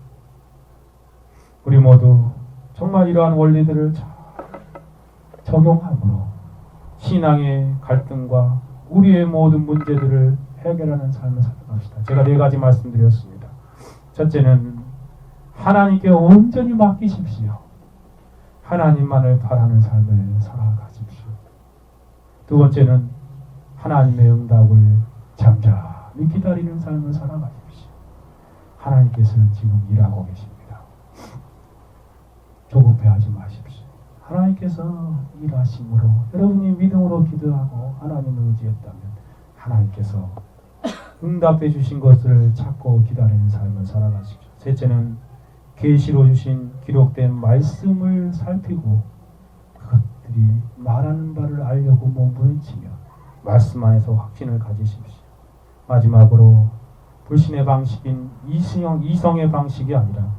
우리 모두 정말 이러한 원리들을 잘 적용함으로 신앙의 갈등과 우리의 모든 문제들을 해결하는 삶을 살아갑시다. 제가 4가지 말씀드렸습니다. 첫째는 하나님께 온전히 맡기십시오. 하나님만을 바라는 삶을 살아가십시오. 두 번째는 하나님의 응답을 잠잠히 기다리는 삶을 살아가십시오. 하나님께서는 지금 일하고 계십니다. 조급해하지 마십시오. 하나님께서 일하심으로 여러분이 믿음으로 기도하고 하나님을 의지했다면 하나님께서 응답해 주신 것을 찾고 기다리는 삶을 살아가십시오. 셋째는 계시로 주신 기록된 말씀을 살피고 그것들이 말하는 바를 알려고 몸부림치며 말씀 안에서 확신을 가지십시오. 마지막으로 불신의 방식인 이성의 방식이 아니라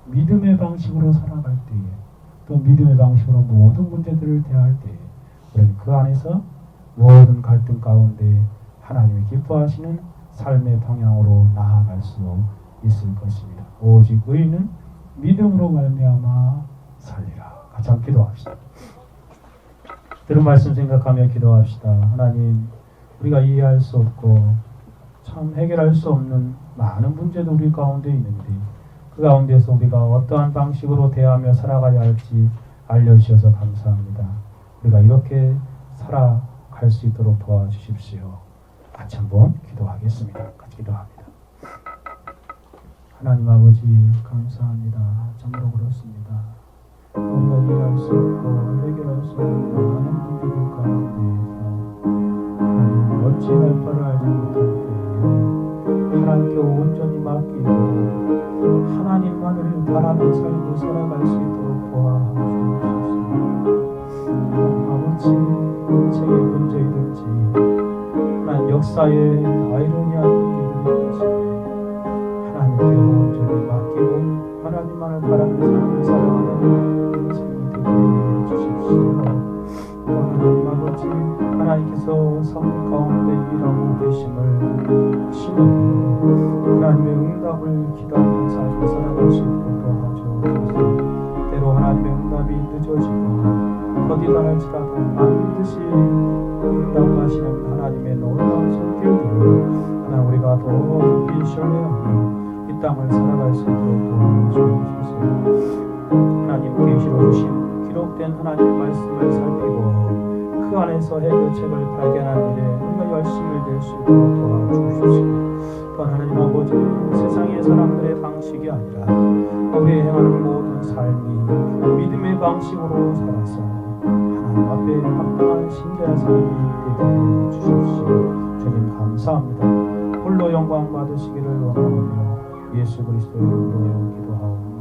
믿음의 방식으로 살아갈 때에 또 믿음의 방식으로 모든 문제들을 대할 때에 우리는 그 안에서 모든 갈등 가운데 하나님이 기뻐하시는 삶의 방향으로 나아갈 수 있을 것입니다. 오직 의인은 믿음으로 말미암아 살리라. 같이 한번 기도합시다. 들은 말씀 생각하며 기도합시다. 하나님, 우리가 이해할 수 없고 참 해결할 수 없는 많은 문제도 우리 가운데 있는데 그 가운데서 우리가 어떠한 방식으로 대하며 살아가야 할지 알려주셔서 감사합니다. 우리가 이렇게 살아갈 수 있도록 도와주십시오. 같이 한번 기도하겠습니다. 같이 기도합니다. 하나님 아버지 감사합니다. 참으로 그렇습니다. 우리가 이해할 수 없고 해결할 수 없는 많은 문제들 가운데에서 하나님 어찌할 바를 알지 못할 때에 하나님께 온전히 맡기고 하나님만을 바라는 삶을 살아갈 수 있도록 도와주옵소서. 아버지 인생의 문제이든지 하나님 역사의 아이러니한 문제들이든지 하나님께 온전히 맡기고 하나님만을 바라는 삶을 살아가는 인생이 되게 해주십시오. 또 하나님 아버지 하나님께서 삶 가운데 일하고 계심을 신뢰하고 하나님의 응답을 기다리는 삶을 살아갈 수 있도록 도와주옵소서. 때로 하나님의 응답이 늦어지고 더디다 할지라도 반드시 응답하시는 하나님의 놀라운 손길들을 하나님 우리가 더 깊이 신뢰하며 이 땅을 살아갈 수 있도록 도와주옵소서. 하나님 계시로 주신 기록된 하나님의 말씀을 살피고 그 안에서 해결책을 발견하는 일에 우리가 열심을 낼 수 있도록 도와주십시오. 또 하나님 아버지 세상의 사람들의 방식이 아니라 우리의 행하는 모든 삶이 믿음의 방식으로 살아서 하나님 앞에 합당한 신뢰한 삶이 되게 해주십시오. 주님 감사합니다. 홀로 영광 받으시기를 원하오며 예수 그리스도의 이름으로 기도하옵니다.